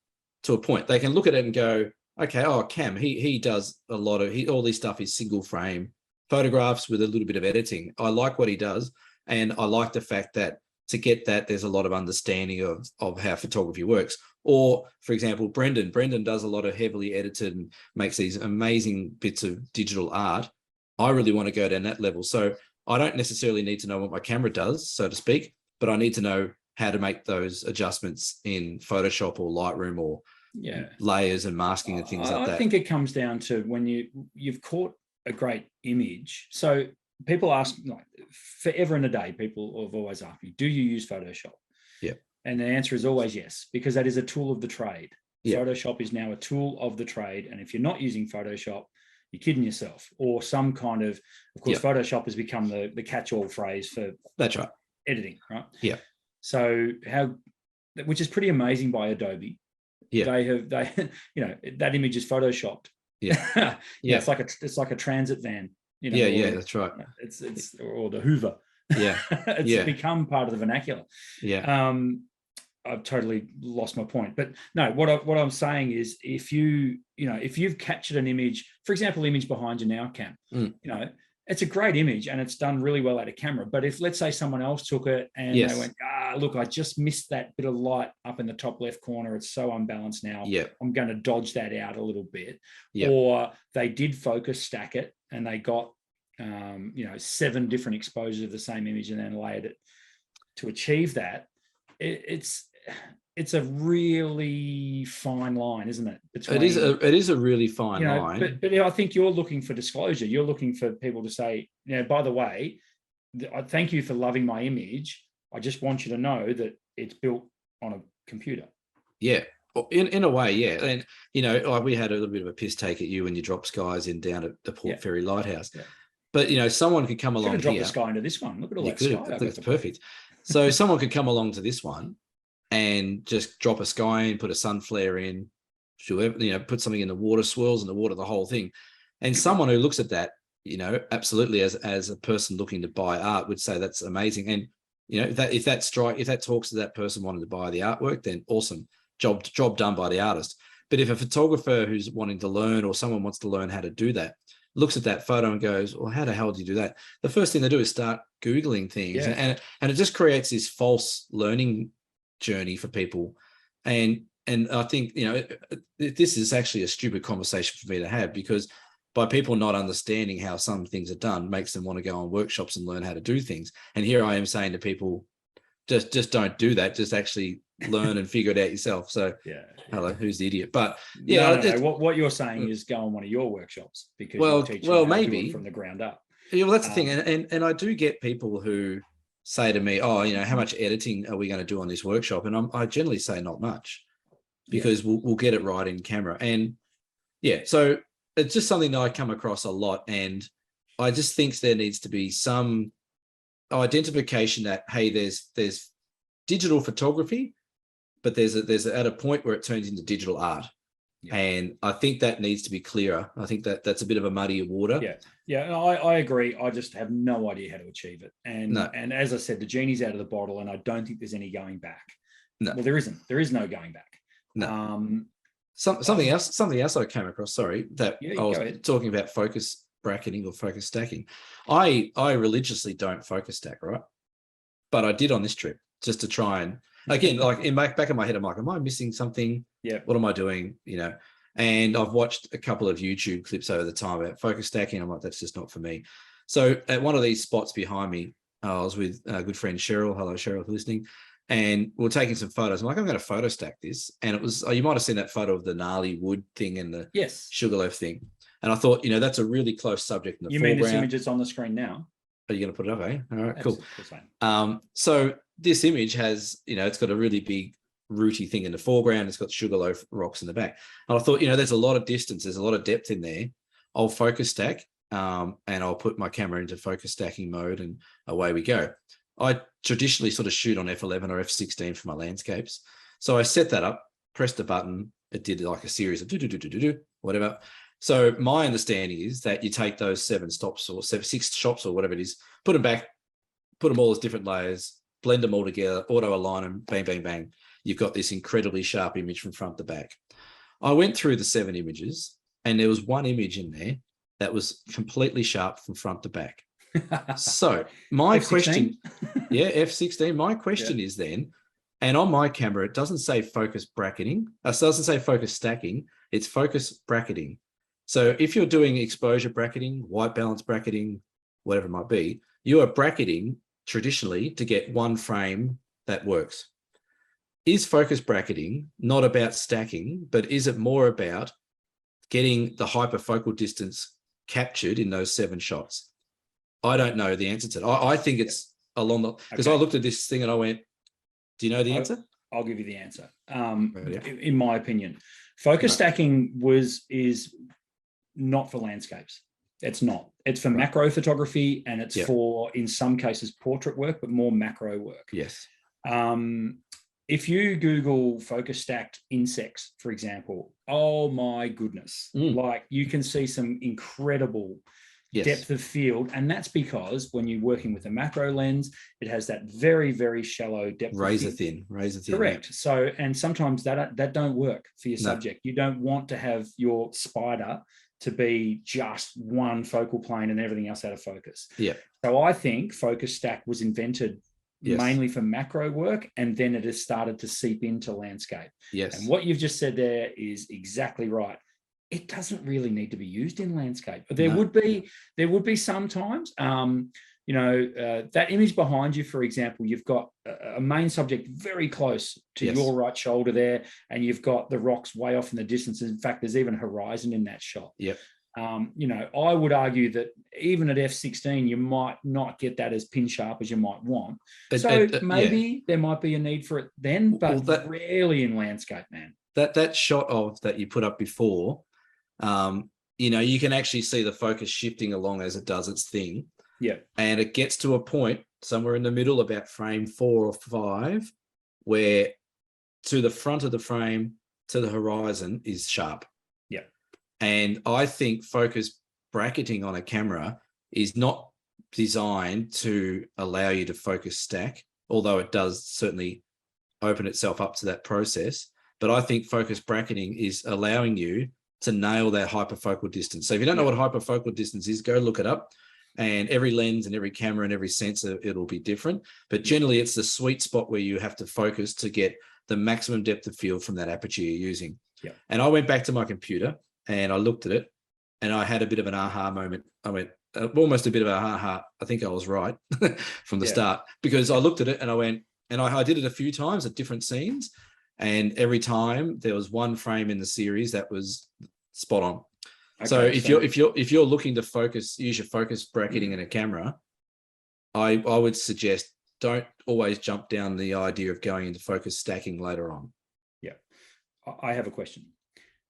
to a point. They can look at it and go, okay, Cam, he does a lot of, all this stuff is single frame photographs with a little bit of editing. I like what he does. And I like the fact that to get that, there's a lot of understanding of how photography works. Or, for example, Brendan does a lot of heavily edited and makes these amazing bits of digital art. I really want to go down that level. So I don't necessarily need to know what my camera does, so to speak, but I need to know how to make those adjustments in Photoshop or Lightroom or layers and masking and things like that. I think it comes down to when you've caught a great image. So people ask, like, forever and a day, people have always asked me, do you use Photoshop? Yeah. And the answer is always yes, because that is a tool of the trade. Yeah. Photoshop is now a tool of the trade. And if you're not using Photoshop, you're kidding yourself. Or some kind of course, Photoshop has become the catch-all phrase for that's right editing, right? Yeah. So which is pretty amazing by Adobe. Yeah. That image is photoshopped. Yeah. It's like a transit van. That's right. It's or the Hoover. Yeah. It's become part of the vernacular. Yeah. I've totally lost my point, but no, what I'm saying is if you've captured an image, for example, image behind you now, Cam, it's a great image and it's done really well out of camera. But if, let's say, someone else took it and they went, look, I just missed that bit of light up in the top left corner. It's so unbalanced now. Yeah. I'm going to dodge that out a little bit. Yeah. Or they did focus stack it and they got 7 different exposures of the same image and then layered it to achieve that. It's a really fine line, isn't it? It is a really fine line. But I think you're looking for disclosure. You're looking for people to say, by the way, I thank you for loving my image, I just want you to know that it's built on a computer. Yeah. In a way, yeah. And, like we had a little bit of a piss take at you when you dropped skies in down at the Port Ferry Lighthouse. Yeah. But, someone could come along here. Should have dropped the sky into this one. Look at all that sky. It's perfect. So someone could come along to this one and just drop a sky in, put a sun flare in, put something in the water, swirls in the water, the whole thing. And someone who looks at that, absolutely as a person looking to buy art would say that's amazing. And, if that talks to that person wanting to buy the artwork, then awesome. Job done by the artist. But if a photographer who's wanting to learn, or someone wants to learn how to do that, looks at that photo and goes, well, how the hell do you do that? The first thing they do is start Googling things. And it just creates this false learning journey for people. And I think, this is actually a stupid conversation for me to have, because by people not understanding how some things are done makes them want to go on workshops and learn how to do things. And here I am saying to people, just don't do that. Just actually learn and figure it out yourself. So hello, who's the idiot? But no. What you're saying is go on one of your workshops, because you're teaching maybe from the ground up. Yeah, well, that's the thing. And I do get people who say to me, oh, how much editing are we going to do on this workshop? And I generally say not much, because we'll get it right in camera. And so it's just something that I come across a lot. And I just think there needs to be some identification that, hey, there's digital photography, but there's at a point where it turns into digital art. And I think that needs to be clearer. I think that's a bit of a muddy water. I agree. I just have no idea how to achieve it. And as I said, the genie's out of the bottle, and I don't think there's any going back. No. Well, there isn't. There is no going back. No. Something else I came across, sorry, that I was talking about focus bracketing or focus stacking. I religiously don't focus stack, right? But I did on this trip, just to try and, again, like in back of my head, I'm like, am I missing something? Yeah. What am I doing? And I've watched a couple of YouTube clips over the time about focus stacking. I'm like, that's just not for me. So at one of these spots behind me, I was with a good friend, Cheryl. Hello, Cheryl, for listening. And we were taking some photos. I'm like, I'm going to photo stack this. And it was, you might have seen that photo of the gnarly wood thing and the sugarloaf thing. And I thought, that's a really close subject in the foreground. You mean this image that's on the screen now? Are you going to put it up, eh? All right, cool. So this image has, it's got a really big rooty thing in the foreground. It's got sugarloaf rocks in the back. And I thought, there's a lot of distance. There's a lot of depth in there. I'll focus stack and I'll put my camera into focus stacking mode, and away we go. I traditionally sort of shoot on F11 or F16 for my landscapes. So I set that up, pressed a button. It did like a series of whatever. So my understanding is that you take those 6 shots or whatever it is, put them back, put them all as different layers, blend them all together, auto align them, bang, bang, bang. You've got this incredibly sharp image from front to back. I went through the 7 images, and there was one image in there that was completely sharp from front to back. So my F16? question, F16, my question is then, and on my camera, it doesn't say focus bracketing. It doesn't say focus stacking. It's focus bracketing. So if you're doing exposure bracketing, white balance bracketing, whatever it might be, you are bracketing traditionally to get one frame that works. Is focus bracketing not about stacking, but is it more about getting the hyperfocal distance captured in those 7 shots? I don't know the answer to that. I think it's along the, because I looked at this thing and I went, do you know the answer? I'll give you the answer. In my opinion, focus stacking is not for landscapes. It's not. It's for macro photography, and it's for, in some cases, portrait work, but more macro work. Yes. If you Google focus stacked insects, for example, oh my goodness, like you can see some incredible depth of field. And that's because when you're working with a macro lens, it has that very, very shallow depth. Razor thin. Correct. Yeah. So, and sometimes that don't work for your subject. You don't want to have your spider to be just one focal plane and everything else out of focus. Yeah. So I think focus stack was invented mainly for macro work, and then it has started to seep into landscape. Yes. And what you've just said there is exactly right. It doesn't really need to be used in landscape. There would be sometimes, that image behind you, for example, you've got a main subject very close to your right shoulder there, and you've got the rocks way off in the distance. In fact, there's even a horizon in that shot. Yep. You know, I would argue that even at f16, you might not get that as pin sharp as you might want. So maybe there might be a need for it then, but rarely in landscape, man. That shot of that you put up before, you know, you can actually see the focus shifting along as it does its thing. Yeah. And it gets to a point somewhere in the middle, about frame 4 or 5, where to the front of the frame, to the horizon is sharp. Yeah. And I think focus bracketing on a camera is not designed to allow you to focus stack, although it does certainly open itself up to that process. But I think focus bracketing is allowing you to nail that hyperfocal distance. So if you don't know what hyperfocal distance is, go look it up. And every lens and every camera and every sensor, it'll be different. But generally, it's the sweet spot where you have to focus to get the maximum depth of field from that aperture you're using. Yeah. And I went back to my computer and I looked at it and I had a bit of an aha moment. I went, almost a bit of a aha. I think I was right from the start, because I looked at it and I went, and I did it a few times at different scenes. And every time there was one frame in the series that was spot on. Okay, so if you're looking to focus, use your focus bracketing in a camera, I would suggest don't always jump down the idea of going into focus stacking later on. Yeah, I have a question.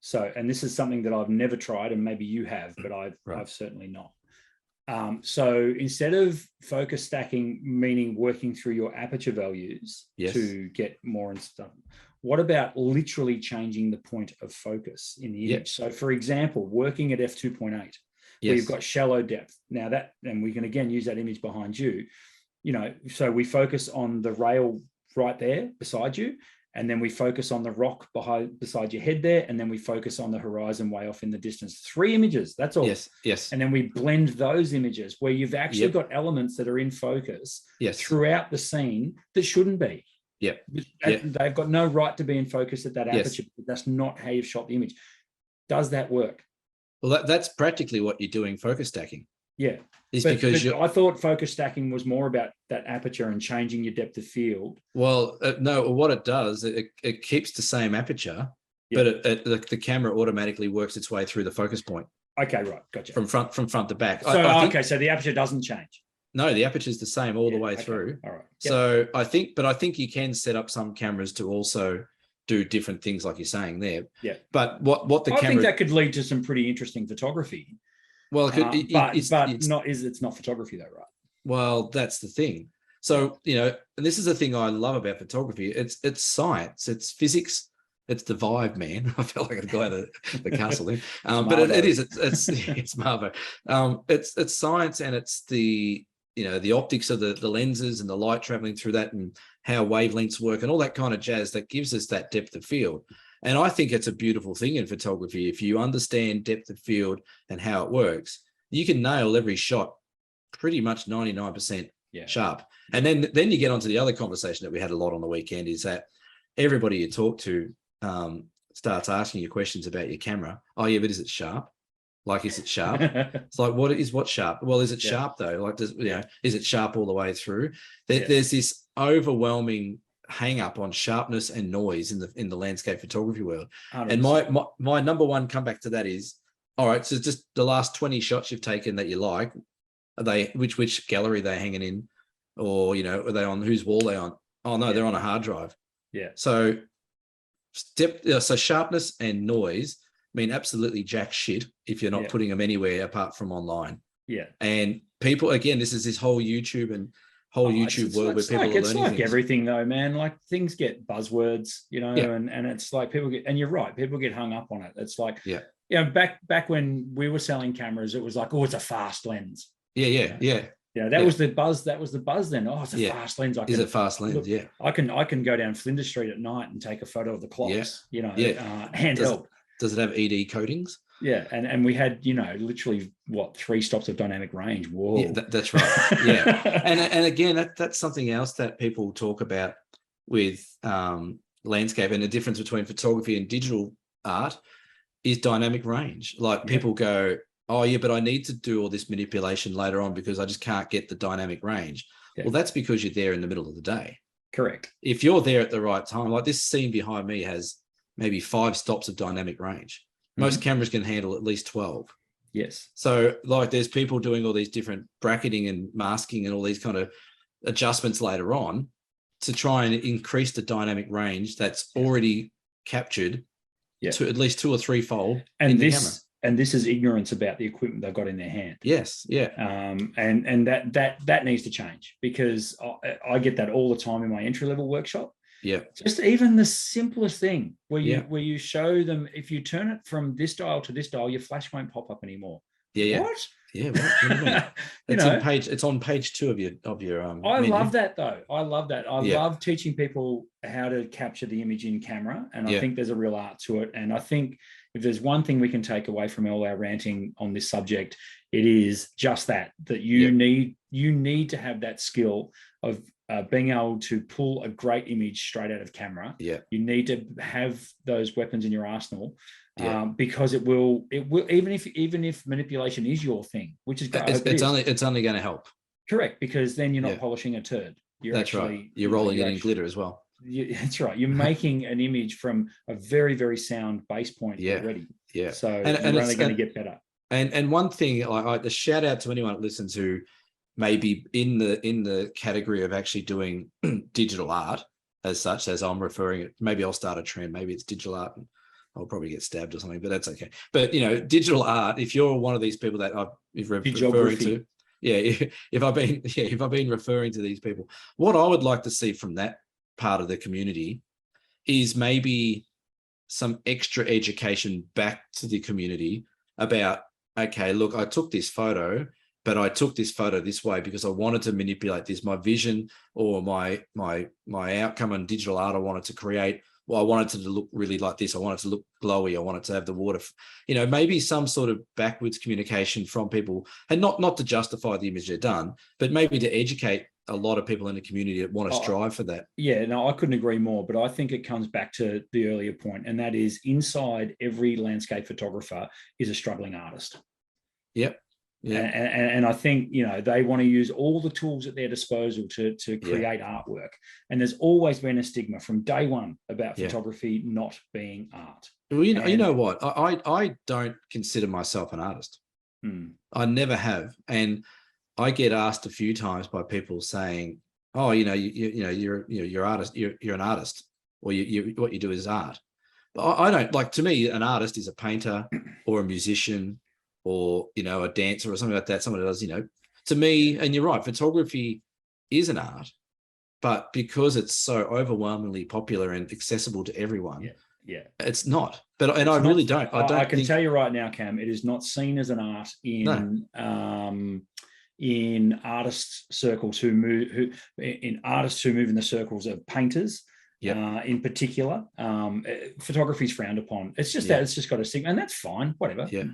So, and this is something that I've never tried, and maybe you have, but I've certainly not. So instead of focus stacking, meaning working through your aperture values to get more and stuff, what about literally changing the point of focus in the image? So for example, working at f2.8, where you've got shallow depth. Now that, and we can again use that image behind you, you know, so we focus on the rail right there beside you, and then we focus on the rock beside your head there, and then we focus on the horizon way off in the distance. 3 images, that's all. Yes. And then we blend those images where you've actually got elements that are in focus throughout the scene that shouldn't be. They've got no right to be in focus at that aperture. That's not how you've shot the image. Does that work? Well, that's practically what you're doing, focus stacking. Yeah. But I thought focus stacking was more about that aperture and changing your depth of field. Well, no, what it does, it keeps the same aperture, but the camera automatically works its way through the focus point. Okay, right. Gotcha. From front to back. So, so the aperture doesn't change. No, the aperture is the same all the way through. All right. Yep. So I think you can set up some cameras to also do different things, like you're saying there. Yeah. But what the I think that could lead to some pretty interesting photography. Well, it's not photography though, right? Well, that's the thing. So, you know, and this is the thing I love about photography. It's science, it's physics, it's the vibe, man. I felt like I'd go out of the castle then. But it's Marvo. It's science, and it's the, you know, the optics of the lenses and the light traveling through that, and how wavelengths work and all that kind of jazz that gives us that depth of field. And I think it's a beautiful thing in photography. If you understand depth of field and how it works, you can nail every shot pretty much 99% sharp. And then you get onto the other conversation that we had a lot on the weekend, is that everybody you talk to starts asking you questions about your camera. Oh yeah, but is it sharp? Like, is it sharp? It's like, what's sharp? Well, is it sharp though? Like, is it sharp all the way through? There's this overwhelming hang up on sharpness and noise in the landscape photography world. 100%. And my number one comeback to that is, all right, so just the last 20 shots you've taken that you like, are they which gallery they're hanging in, or, you know, are they on, whose wall they on? Oh no, they're on a hard drive. Yeah. So sharpness and noise mean absolutely jack shit if you're not putting them anywhere apart from online. Yeah. And people, again, this whole YouTube and YouTube world where people are learning things. It's like everything though, man. Like, things get buzzwords, you know, and it's like people get, and you're right, people get hung up on it. It's like, you know, back when we were selling cameras, it was like, oh, it's a fast lens. Yeah, that was the buzz. That was the buzz then. Oh, it's a fast lens. Is it fast lens? Look, I can go down Flinders Street at night and take a photo of the clocks, you know, handheld. Does it have ED coatings? Yeah, and we had, you know, literally 3 stops of dynamic range. Whoa. Yeah, that's right. Yeah. and again, that's something else that people talk about with landscape, and the difference between photography and digital art is dynamic range. Like, people go, oh yeah, but I need to do all this manipulation later on because I just can't get the dynamic range. Yeah. Well, that's because you're there in the middle of the day. Correct. If you're there at the right time, like this scene behind me has maybe 5 stops of dynamic range. Most cameras can handle at least 12. Yes. So like there's people doing all these different bracketing and masking and all these kind of adjustments later on to try and increase the dynamic range that's already captured to at least 2 or 3 fold in the camera. And this is ignorance about the equipment they've got in their hand. Yes, yeah. And that needs to change, because I get that all the time in my entry-level workshop. Yeah. Just even the simplest thing where you show them, if you turn it from this dial to this dial, your flash won't pop up anymore. Yeah. What? Yeah. What do you mean? It's on page 2 of your I menu. love that though. I love that. I love teaching people how to capture the image in camera, and I think there's a real art to it. And I think if there's one thing we can take away from all our ranting on this subject, it is just that you need to have that skill of being able to pull a great image straight out of camera. Yeah. You need to have those weapons in your arsenal, because it will even if manipulation is your thing, which is great. It's only going to help. Correct, because then you're not polishing a turd. That's right. You're rolling it in glitter as well. That's right. You're making an image from a very, very sound base point already. Yeah. So you're only going to get better. And one thing, the shout out to anyone that listens who may be in the category of actually doing digital art as such, as I'm referring it. Maybe I'll start a trend. Maybe it's digital art, and I'll probably get stabbed or something, but that's okay. But digital art. If you're one of these people that I'm referring to, if I've been referring to these people, what I would like to see from that part of the community is maybe some extra education back to the community about, okay, look, I took this photo, but I took this photo this way because I wanted to manipulate this, my vision or my outcome on digital art I wanted to create. Well, I wanted it to look really like this. I wanted it to look glowy. I wanted to have the water, maybe some sort of backwards communication from people, and not to justify the image they've done, but maybe to educate a lot of people in the community that want to strive for that. Yeah, no, I couldn't agree more, but I think it comes back to the earlier point, and that is inside every landscape photographer is a struggling artist. Yep. Yeah. And I think, they want to use all the tools at their disposal to create artwork. And there's always been a stigma from day one about photography not being art. Well, you know what? I don't consider myself an artist. I never have. And I get asked a few times by people saying, "Oh, you're artist. You're an artist, or what you do is art." But I don't like. To me, an artist is a painter or a musician or a dancer or something like that. Someone who does, to me. And you're right, photography is an art, but because it's so overwhelmingly popular and accessible to everyone, it's not. But I really don't. I can tell you right now, Cam, it is not seen as an art in artist circles who move in the circles of painters. In particular, photography is frowned upon. It's just that it's just got a stigma, and that's fine. Whatever. Yeah.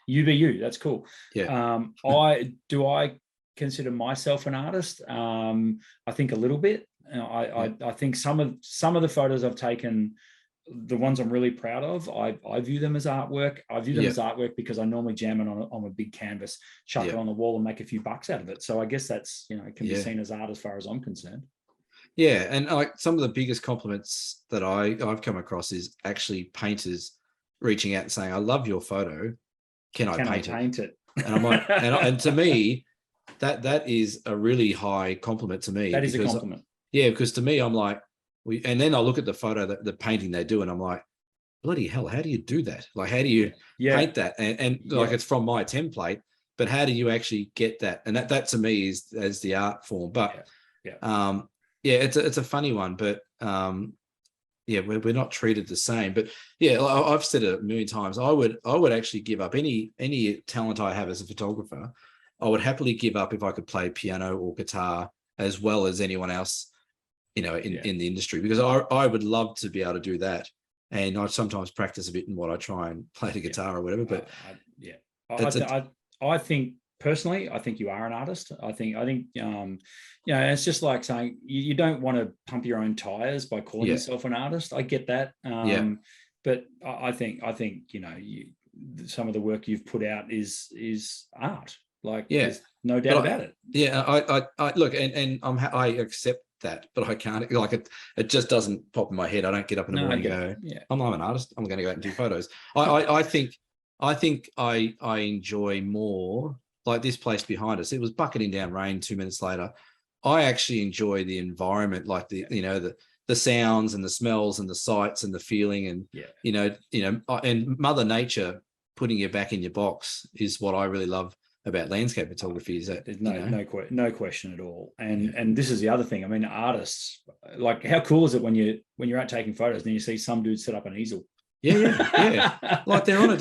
You be you. That's cool. Yeah. I consider myself an artist. I think a little bit. I think some of the photos I've taken, the ones I'm really proud of, I view them as artwork. I view them as artwork because I normally jam it on a big canvas, chuck it on the wall, and make a few bucks out of it. So I guess that's it can be seen as art as far as I'm concerned. Yeah, and some of the biggest compliments that I've come across is actually painters reaching out and saying, "I love your photo. Can I paint it?" And I'm like, and to me, that is a really high compliment to me. That is a compliment. Yeah, because to me, I'm like, and then I look at the photo, the painting they do, and I'm like, bloody hell, how do you do that? Like, how do you paint that? And like, it's from my template, but how do you actually get that? And that to me is as the art form. But it's a funny one, but we're not treated the same. But I've said it a million times. I would actually give up any talent I have as a photographer. I would happily give up if I could play piano or guitar as well as anyone else, in the industry, because I would love to be able to do that. And I sometimes practice a bit in what I try and play the guitar or whatever. But I think personally, I think you are an artist. I think it's just like saying you don't want to pump your own tires by calling yourself an artist. I get that. But I think some of the work you've put out is art. Like, there's no doubt about it. Yeah, I look, and I accept that, but I can't, like, it just doesn't pop in my head. I don't get up in the morning and go, I'm an artist, I'm going to go out and do photos. I I think I enjoy more, like this place behind us. It was bucketing down rain 2 minutes later. I actually enjoy the environment, like the sounds and the smells and the sights and the feeling, and and Mother Nature putting you back in your box is what I really love about landscape photography. Is that there's no question at all. And this is the other thing. I mean, artists, like, how cool is it when you're out taking photos and you see some dude set up an easel? Yeah. Like they're on a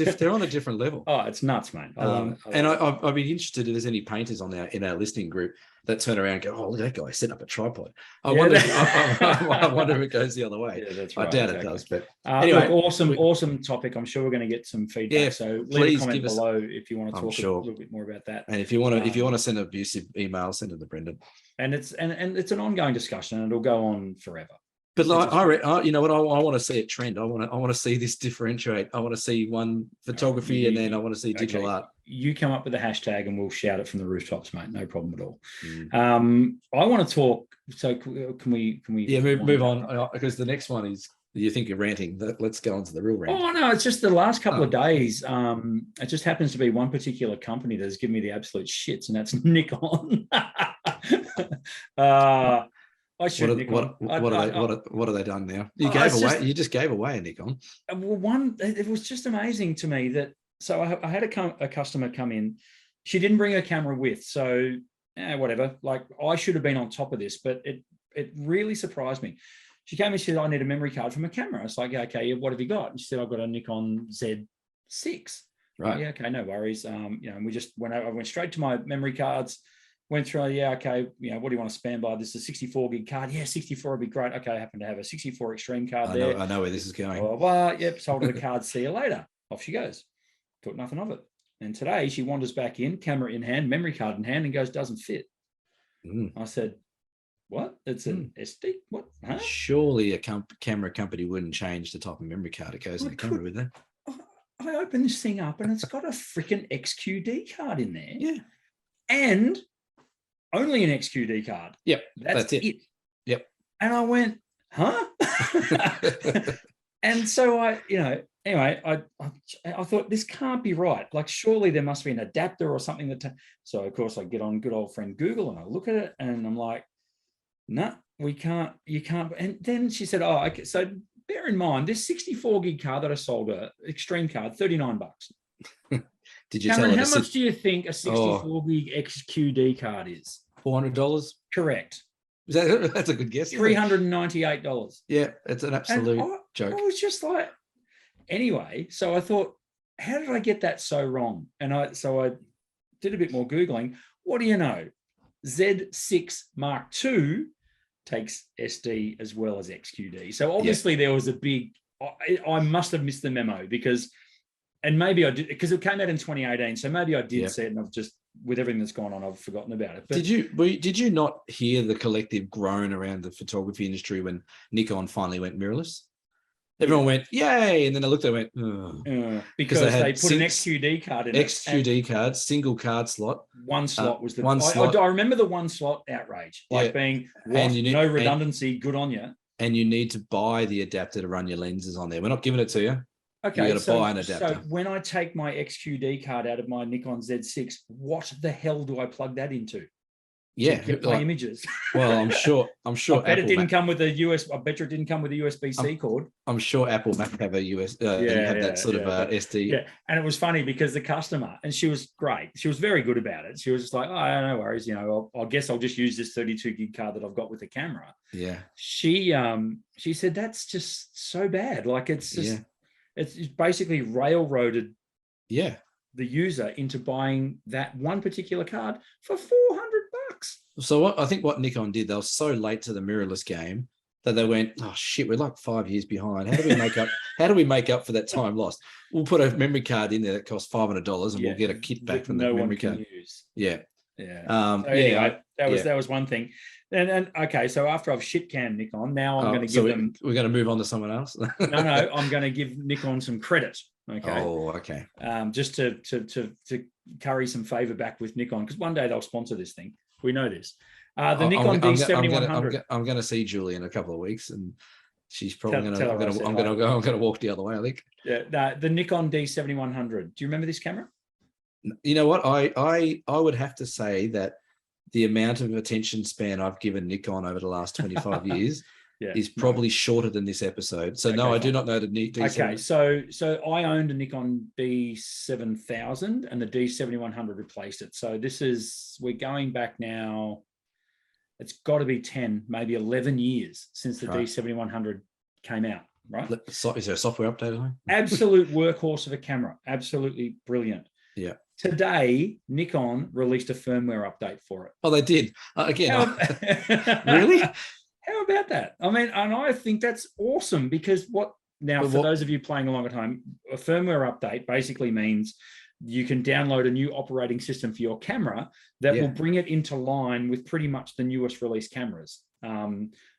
different level. Oh, it's nuts, mate. I'd be interested if there's any painters in our listening group that turn around and go, "Oh, look at that guy set up a tripod." I wonder if it goes the other way. Yeah, that's right. I doubt it does. But anyway, awesome topic. I'm sure we're going to get some feedback. Yeah, so leave a comment below if you want to talk a little bit more about that. And if you want to send an abusive email, send it to Brendan. And it's an ongoing discussion, and it'll go on forever. But like, you know what? I want to see it trend. I want to see this differentiate. I want to see one photography, and then I want to see digital art. You come up with a hashtag, and we'll shout it from the rooftops, mate. No problem at all. I want to talk. So can we? Yeah, move on, because the next one is. You think you're ranting? Let's go on to the real rant. Oh no, it's just the last couple of days. It just happens to be one particular company that has given me the absolute shits, and that's Nikon. I should Nikon. What have they done now? You just gave away a Nikon. Well, it was just amazing to me that. So I had a customer come in. She didn't bring her camera with, so whatever. Like, I should have been on top of this, but it really surprised me. She came and she said, "I need a memory card for my camera." I was like, "Okay, what have you got?" And she said, "I've got a Nikon Z6." Right. Yeah. Okay. No worries. And we just I went straight to my memory cards. Went through, okay, what do you want to span by? This is a 64 gig card. Yeah, 64 would be great. Okay, I happen to have a 64 Extreme card there. I know where this is going. Blah, blah, blah. Yep, sold her the card. See you later. Off she goes. Took nothing of it. And today she wanders back in, camera in hand, memory card in hand, and goes, "Doesn't fit." I said, "What? It's an SD? What? Huh?" Surely a camera company wouldn't change the type of memory card it goes in the camera with, then. I open this thing up and it's got a freaking XQD card in there. Yeah. And only an XQD card. Yep. That's it. Yep. And I went, huh? And so anyway, I thought, this can't be right. Like, surely there must be an adapter or something so of course I get on good old friend Google and I look at it and I'm like, no, you can't. And then she said, "Oh, okay." So bear in mind, this 64 gig card that I sold her, Extreme card, $39. Did you Cameron, tell her how much do you think a 64 gig XQD card is? $400? Correct. That's a good guess. $398. Yeah, it's an absolute joke. I was just like, anyway, so I thought, how did I get that so wrong? And I did a bit more Googling. What do you know? Z6 Mark II takes SD as well as XQD. So obviously there was a big, I must have missed the memo and maybe I did, because it came out in 2018. So maybe I did see it, and I've just, with everything that's gone on, I've forgotten about it. But did you not hear the collective groan around the photography industry when Nikon finally went mirrorless? Everyone went, "Yay!" And then I looked and went, because they put an XQD card in XQD card, single card slot. One slot was the one slot. I remember the one slot outrage, being no redundancy. Good on you. And you need to buy the adapter to run your lenses on there. We're not giving it to you. Okay, you got to buy an adapter. So when I take my XQD card out of my Nikon Z6, what the hell do I plug that into? Yeah, to get my images. Well, I'm sure. I bet it didn't come with a US. I bet you it didn't come with a USB-C cord. I'm sure Apple might have a US. That sort of SD. Yeah, and it was funny because the customer, and she was great. She was very good about it. She was just like, "Oh, no worries. I guess I'll just use this 32 gig card that I've got with the camera." Yeah. She said, "That's just so bad. Like, it's just it's basically railroaded." Yeah. The user into buying that one particular card for $400. So I think what Nikon did, they were so late to the mirrorless game that they went, "Oh shit, we're like 5 years behind. How do we make up? How do we make up for that time lost? We'll put a memory card in there that costs $500, and we'll get a kit back from the memory card." Use. Yeah. Anyway, that was one thing. And okay, so after I've shit canned Nikon, now I'm going to give them. We're going to move on to someone else. No, I'm going to give Nikon some credit. Okay. Oh, okay. Just to curry some favor back with Nikon, because one day they'll sponsor this thing. We know this. The Nikon D7100. I'm going to see Julie in a couple of weeks and She's probably Tell her I'm gonna walk the other way, I think. Yeah, the Nikon D7100. Do you remember this camera? You know what? I would have to say that the amount of attention span I've given Nikon over the last 25 years is probably shorter than this episode. So no, I do not know the D7. Okay, so I owned a Nikon D7000 and the D7100 replaced it. So we're going back now. It's got to be 10, maybe 11 years since the D7100 came out, right? Is there a software update? Absolute workhorse of a camera. Absolutely brilliant. Yeah. Today, Nikon released a firmware update for it. Oh, they did. Again, really? How about that? I mean, and I think that's awesome because for those of you playing along at home, a firmware update basically means you can download a new operating system for your camera that will bring it into line with pretty much the newest release cameras.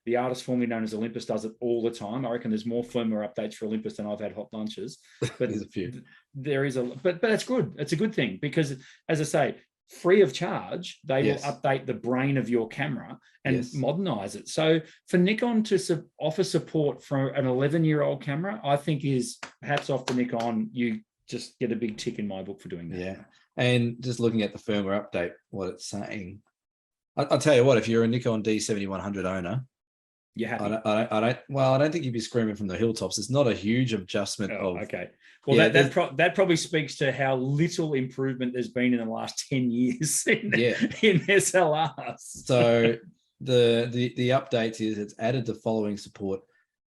The artist formerly known as Olympus does it all the time. I reckon there's more firmware updates for Olympus than I've had hot lunches. But there's a few. There is but that's good. It's a good thing because, as I say, free of charge, they will update the brain of your camera and modernize it. So for Nikon to offer support for an 11-year-old camera, I think is hats off to Nikon. You just get a big tick in my book for doing that. Yeah. And just looking at the firmware update, what it's saying, I'll tell you what, if you're a Nikon D7100 owner, you're happy. I don't think you'd be screaming from the hilltops. It's not a huge adjustment. Okay. Well, that probably speaks to how little improvement there's been in the last 10 years in SLRs. So the update is it's added the following support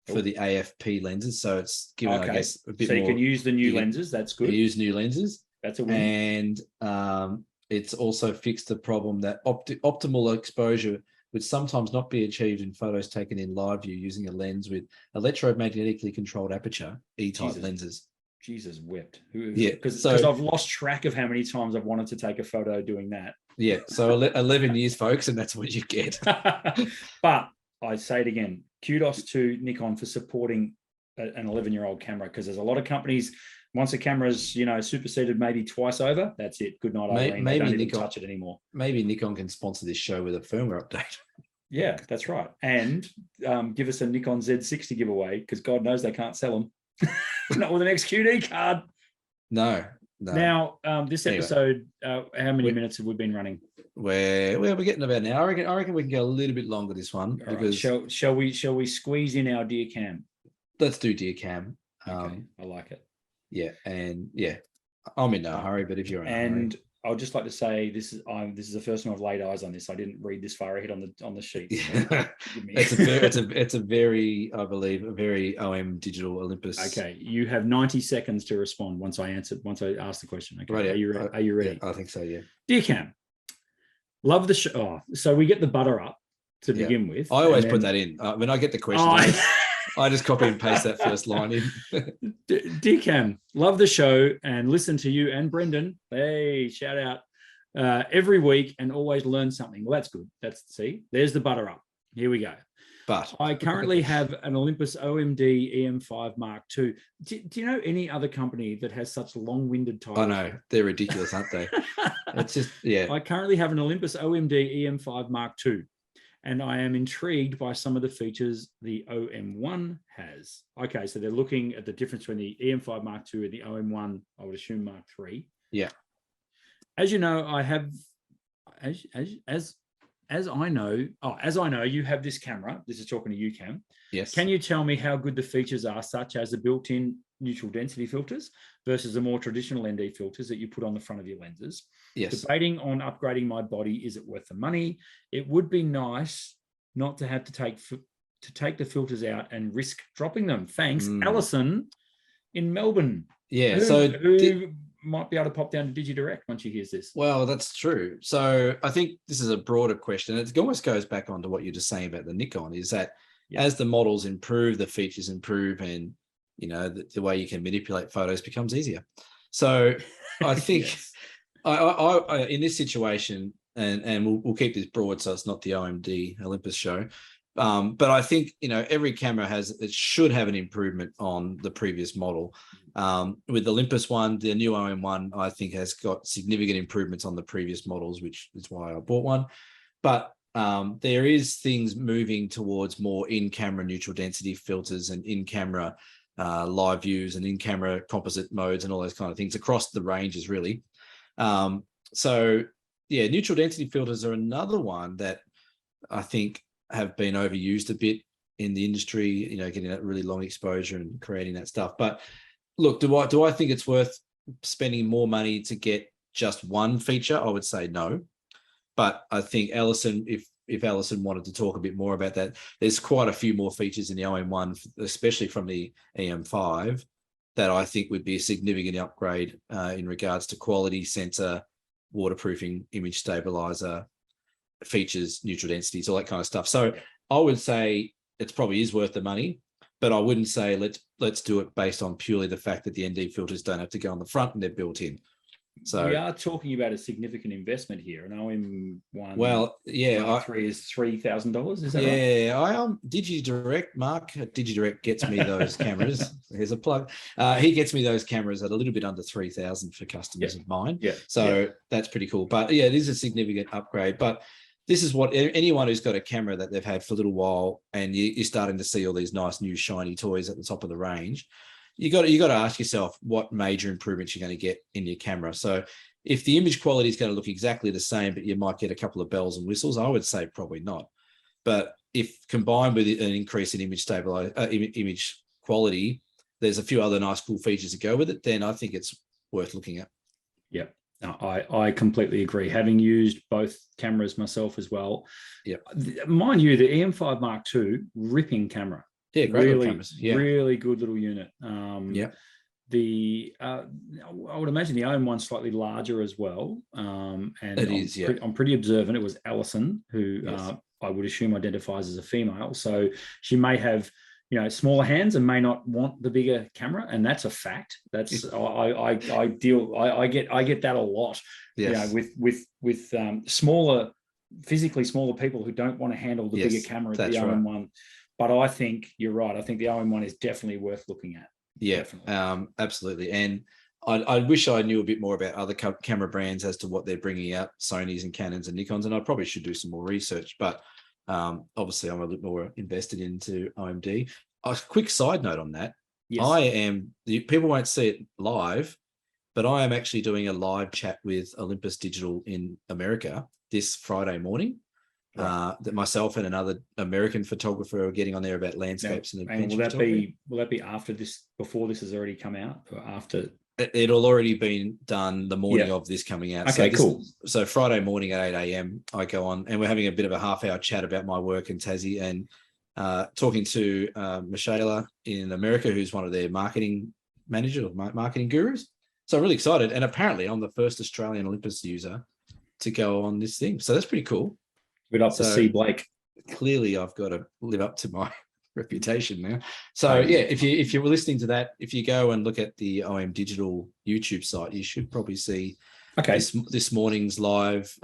for the AFP lenses. So it's given, I guess, a bit more. So you can use the new lenses. That's good. Use new lenses. That's a win. And it's also fixed the problem that optimal exposure would sometimes not be achieved in photos taken in live view using a lens with electromagnetically controlled aperture, E-type lenses. Jesus wept. Because I've lost track of how many times I've wanted to take a photo doing that. Yeah, so 11 years, folks, and that's what you get. But I say it again, kudos to Nikon for supporting an 11-year-old camera, because there's a lot of companies, once a camera's superseded maybe twice over, that's it. Good night, Eileen. They don't even touch it anymore. Maybe Nikon can sponsor this show with a firmware update. Yeah, that's right. And give us a Nikon Z60 giveaway, because God knows they can't sell them. Not with an XQD card. No. Now, this episode, how many minutes have we been running? We're getting about an hour. I reckon we can go a little bit longer this one. Because right. Shall we squeeze in our dear cam? Let's do dear cam. Okay, I like it. Yeah, and I'm in no hurry, but if you're in a hurry. I would just like to say this is the first time I've laid eyes on this. I didn't read this far ahead on the sheet. So it's a very, I believe, a very OM digital Olympus. Okay, you have 90 seconds to respond once I ask the question. Okay, right, are you ready? Yeah, I think so. Yeah. Dear Cam, love the show. Oh, so we get the butter up to begin with. I always put that in when I get the question. I just copy and paste that first line in. Dear Cam, love the show and listen to you and Brendan. Hey, shout out every week and always learn something. Well, that's good. There's the butter up. Here we go. But I currently have an Olympus OMD EM5 Mark II. Do you know any other company that has such long-winded titles? I know. They're ridiculous, aren't they? It's just, I currently have an Olympus OMD EM5 Mark II. And I am intrigued by some of the features the OM1 has. Okay, so they're looking at the difference between the EM5 Mark II and the OM1, I would assume Mark III. Yeah. As you know, I have, as I know, you have this camera. This is talking to you, Cam. Yes. Can you tell me how good the features are, such as the built-in neutral density filters versus the more traditional ND filters that you put on the front of your lenses? Yes. Debating on upgrading my body. Is it worth the money? It would be nice not to have to take the filters out and risk dropping them. Thanks, Alison in Melbourne. Yeah. Who might be able to pop down to DigiDirect once she hears this. Well, that's true. So I think this is a broader question. It almost goes back onto what you're just saying about the Nikon, is that as the models improve, the features improve, and the way you can manipulate photos becomes easier. So I think I in this situation, and we'll keep this broad so it's not the OMD Olympus show. But I think, every camera should have an improvement on the previous model. With the Olympus one, the new OM1, I think has got significant improvements on the previous models, which is why I bought one. But there is things moving towards more in-camera neutral density filters and in-camera live views and in-camera composite modes and all those kind of things across the ranges, really. So yeah, neutral density filters are another one that I think have been overused a bit in the industry, you know, getting that really long exposure and creating that stuff. But look, do I think it's worth spending more money to get just one feature? I would say no. But I think Alison, if Alison wanted to talk a bit more about that, there's quite a few more features in the OM1, especially from the EM5, that I think would be a significant upgrade in regards to quality, sensor, waterproofing, image stabilizer, features, neutral densities, all that kind of stuff. So I would say it probably is worth the money, but I wouldn't say let's do it based on purely the fact that the ND filters don't have to go on the front and they're built in. So we are talking about a significant investment here. An OM1, well, yeah, three is $3,000. Is that right? Yeah, DigiDirect. Mark at DigiDirect gets me those cameras. Here's a plug. He gets me those cameras at a little bit under 3,000 for customers of mine. Yeah. So that's pretty cool. But yeah, it is a significant upgrade. But this is what anyone who's got a camera that they've had for a little while, and you're starting to see all these nice new shiny toys at the top of the range. You got to ask yourself what major improvements you're going to get in your camera. So if the image quality is going to look exactly the same, but you might get a couple of bells and whistles, I would say probably not. But if combined with an increase in image quality, there's a few other nice cool features to go with it, then I think it's worth looking at. Yeah, no, I completely agree. Having used both cameras myself as well. Yeah, mind you, the EM5 Mark II, ripping camera. Yeah, great little cameras. Yeah. Really good little unit. I would imagine the OM1's slightly larger as well. And it is, yeah. I'm pretty observant. It was Alison who I would assume identifies as a female. So she may have, you know, smaller hands and may not want the bigger camera, and that's a fact. That's I get that a lot. Yes. You know, with smaller, physically smaller people who don't want to handle the bigger camera at the OM1. Right. But I think you're right. I think the OM1 is definitely worth looking at. Yeah, absolutely. And I wish I knew a bit more about other camera brands as to what they're bringing out, Sonys and Canons and Nikons, and I probably should do some more research. But obviously, I'm a little more invested into OMD. A quick side note on that. Yes. People won't see it live, but I am actually doing a live chat with Olympus Digital in America this Friday morning. Right. That myself and another American photographer are getting on there about landscapes. And will that be after this, before this has already come out, or after? It'll already been done the morning of this coming out. Okay, cool. So Friday morning at 8 a.m. I go on, and we're having a bit of a half-hour chat about my work in Tassie, and talking to Michelle in America, who's one of their marketing managers or marketing gurus. So I'm really excited, and apparently I'm the first Australian Olympus user to go on this thing. So that's pretty cool. Good up to see Blake. Clearly, I've got to live up to my reputation now. So yeah, if you were listening to that, if you go and look at the OM Digital YouTube site, you should probably see this morning's live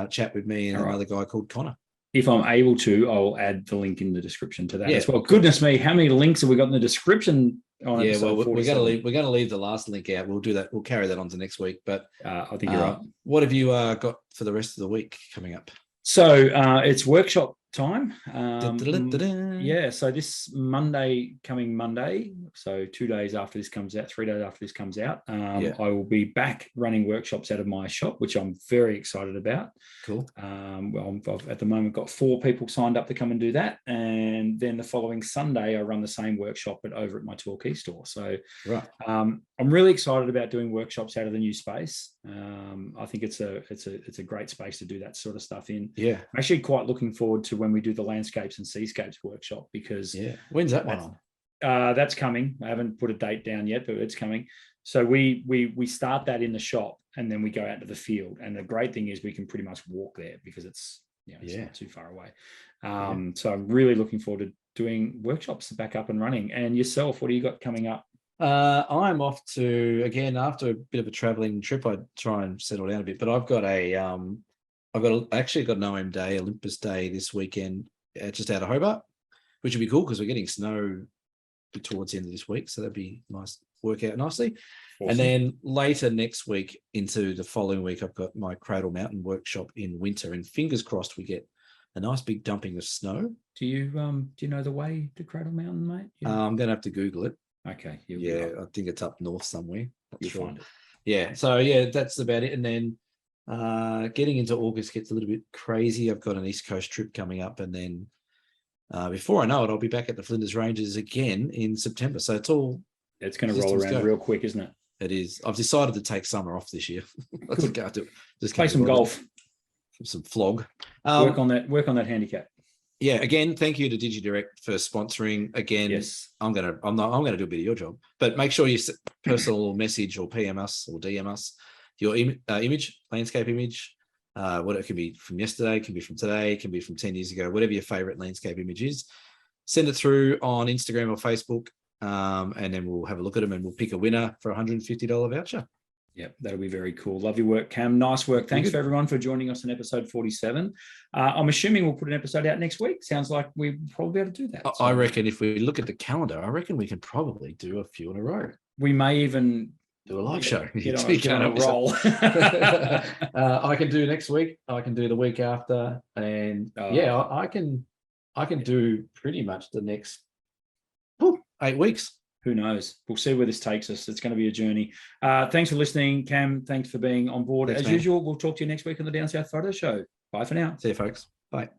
chat with me and another guy called Connor. If I'm able to, I'll add the link in the description to that as well. Goodness me, how many links have we got in the description? We're going to leave the last link out. We'll do that. We'll carry that on to next week. But I think you're right. What have you got for the rest of the week coming up? So it's workshop time. So this coming Monday, so 2 days after this comes out, 3 days after this comes out, I will be back running workshops out of my shop, which I'm very excited about. Cool. I've at the moment got 4 people signed up to come and do that, and then the following Sunday I run the same workshop but over at my Torquay store. So I'm really excited about doing workshops out of the new space. I think it's a great space to do that sort of stuff in. Yeah, I'm actually quite looking forward to when we do the landscapes and seascapes workshop, because when's that one on? That's coming. I haven't put a date down yet, but it's coming. So we start that in the shop, and then we go out to the field. And the great thing is we can pretty much walk there because it's not too far away. So I'm really looking forward to doing workshops back up and running. And yourself, what do you got coming up? I'm off to, again, after a bit of a traveling trip, I try and settle down a bit, but I've got actually got an OM Day, Olympus Day this weekend, just out of Hobart, which would be cool because we're getting snow towards the end of this week. So that'd be nice, work out nicely. Awesome. And then later next week into the following week, I've got my Cradle Mountain workshop in winter, and fingers crossed we get a nice big dumping of snow. Do you know the way to Cradle Mountain, mate? I'm going to have to Google it. Okay. Yeah, I think it's up north somewhere. You'll find it. Yeah. So yeah, that's about it. And then getting into August gets a little bit crazy. I've got an East Coast trip coming up, and then before I know it, I'll be back at the Flinders Ranges again in September. So it's going to roll around real quick, isn't it? It is. I've decided to take summer off this year. Just play some golf, some flog. Work on that handicap. Yeah. Again, thank you to DigiDirect for sponsoring. Again, yes. I'm gonna do a bit of your job, but make sure you personal message or PM us or DM us your landscape image. What it can be from yesterday, can be from today, can be from 10 years ago, whatever your favorite landscape image is. Send it through on Instagram or Facebook, and then we'll have a look at them and we'll pick a winner for a $150 voucher. Yep, that'll be very cool. Love your work, Cam. Nice work. Thanks for everyone for joining us in episode 47. I'm assuming we'll put an episode out next week. Sounds like we'll probably be able to do that. I reckon if we look at the calendar, I reckon we can probably do a few in a row. We may even do a live show. Get on a roll. I can do next week. I can do the week after, and I can do pretty much the next 8 weeks. Who knows? We'll see where this takes us. It's going to be a journey. Thanks for listening, Cam. Thanks for being on board. As usual, we'll talk to you next week on the Down South Photo Show. Bye for now. See you, folks. Bye.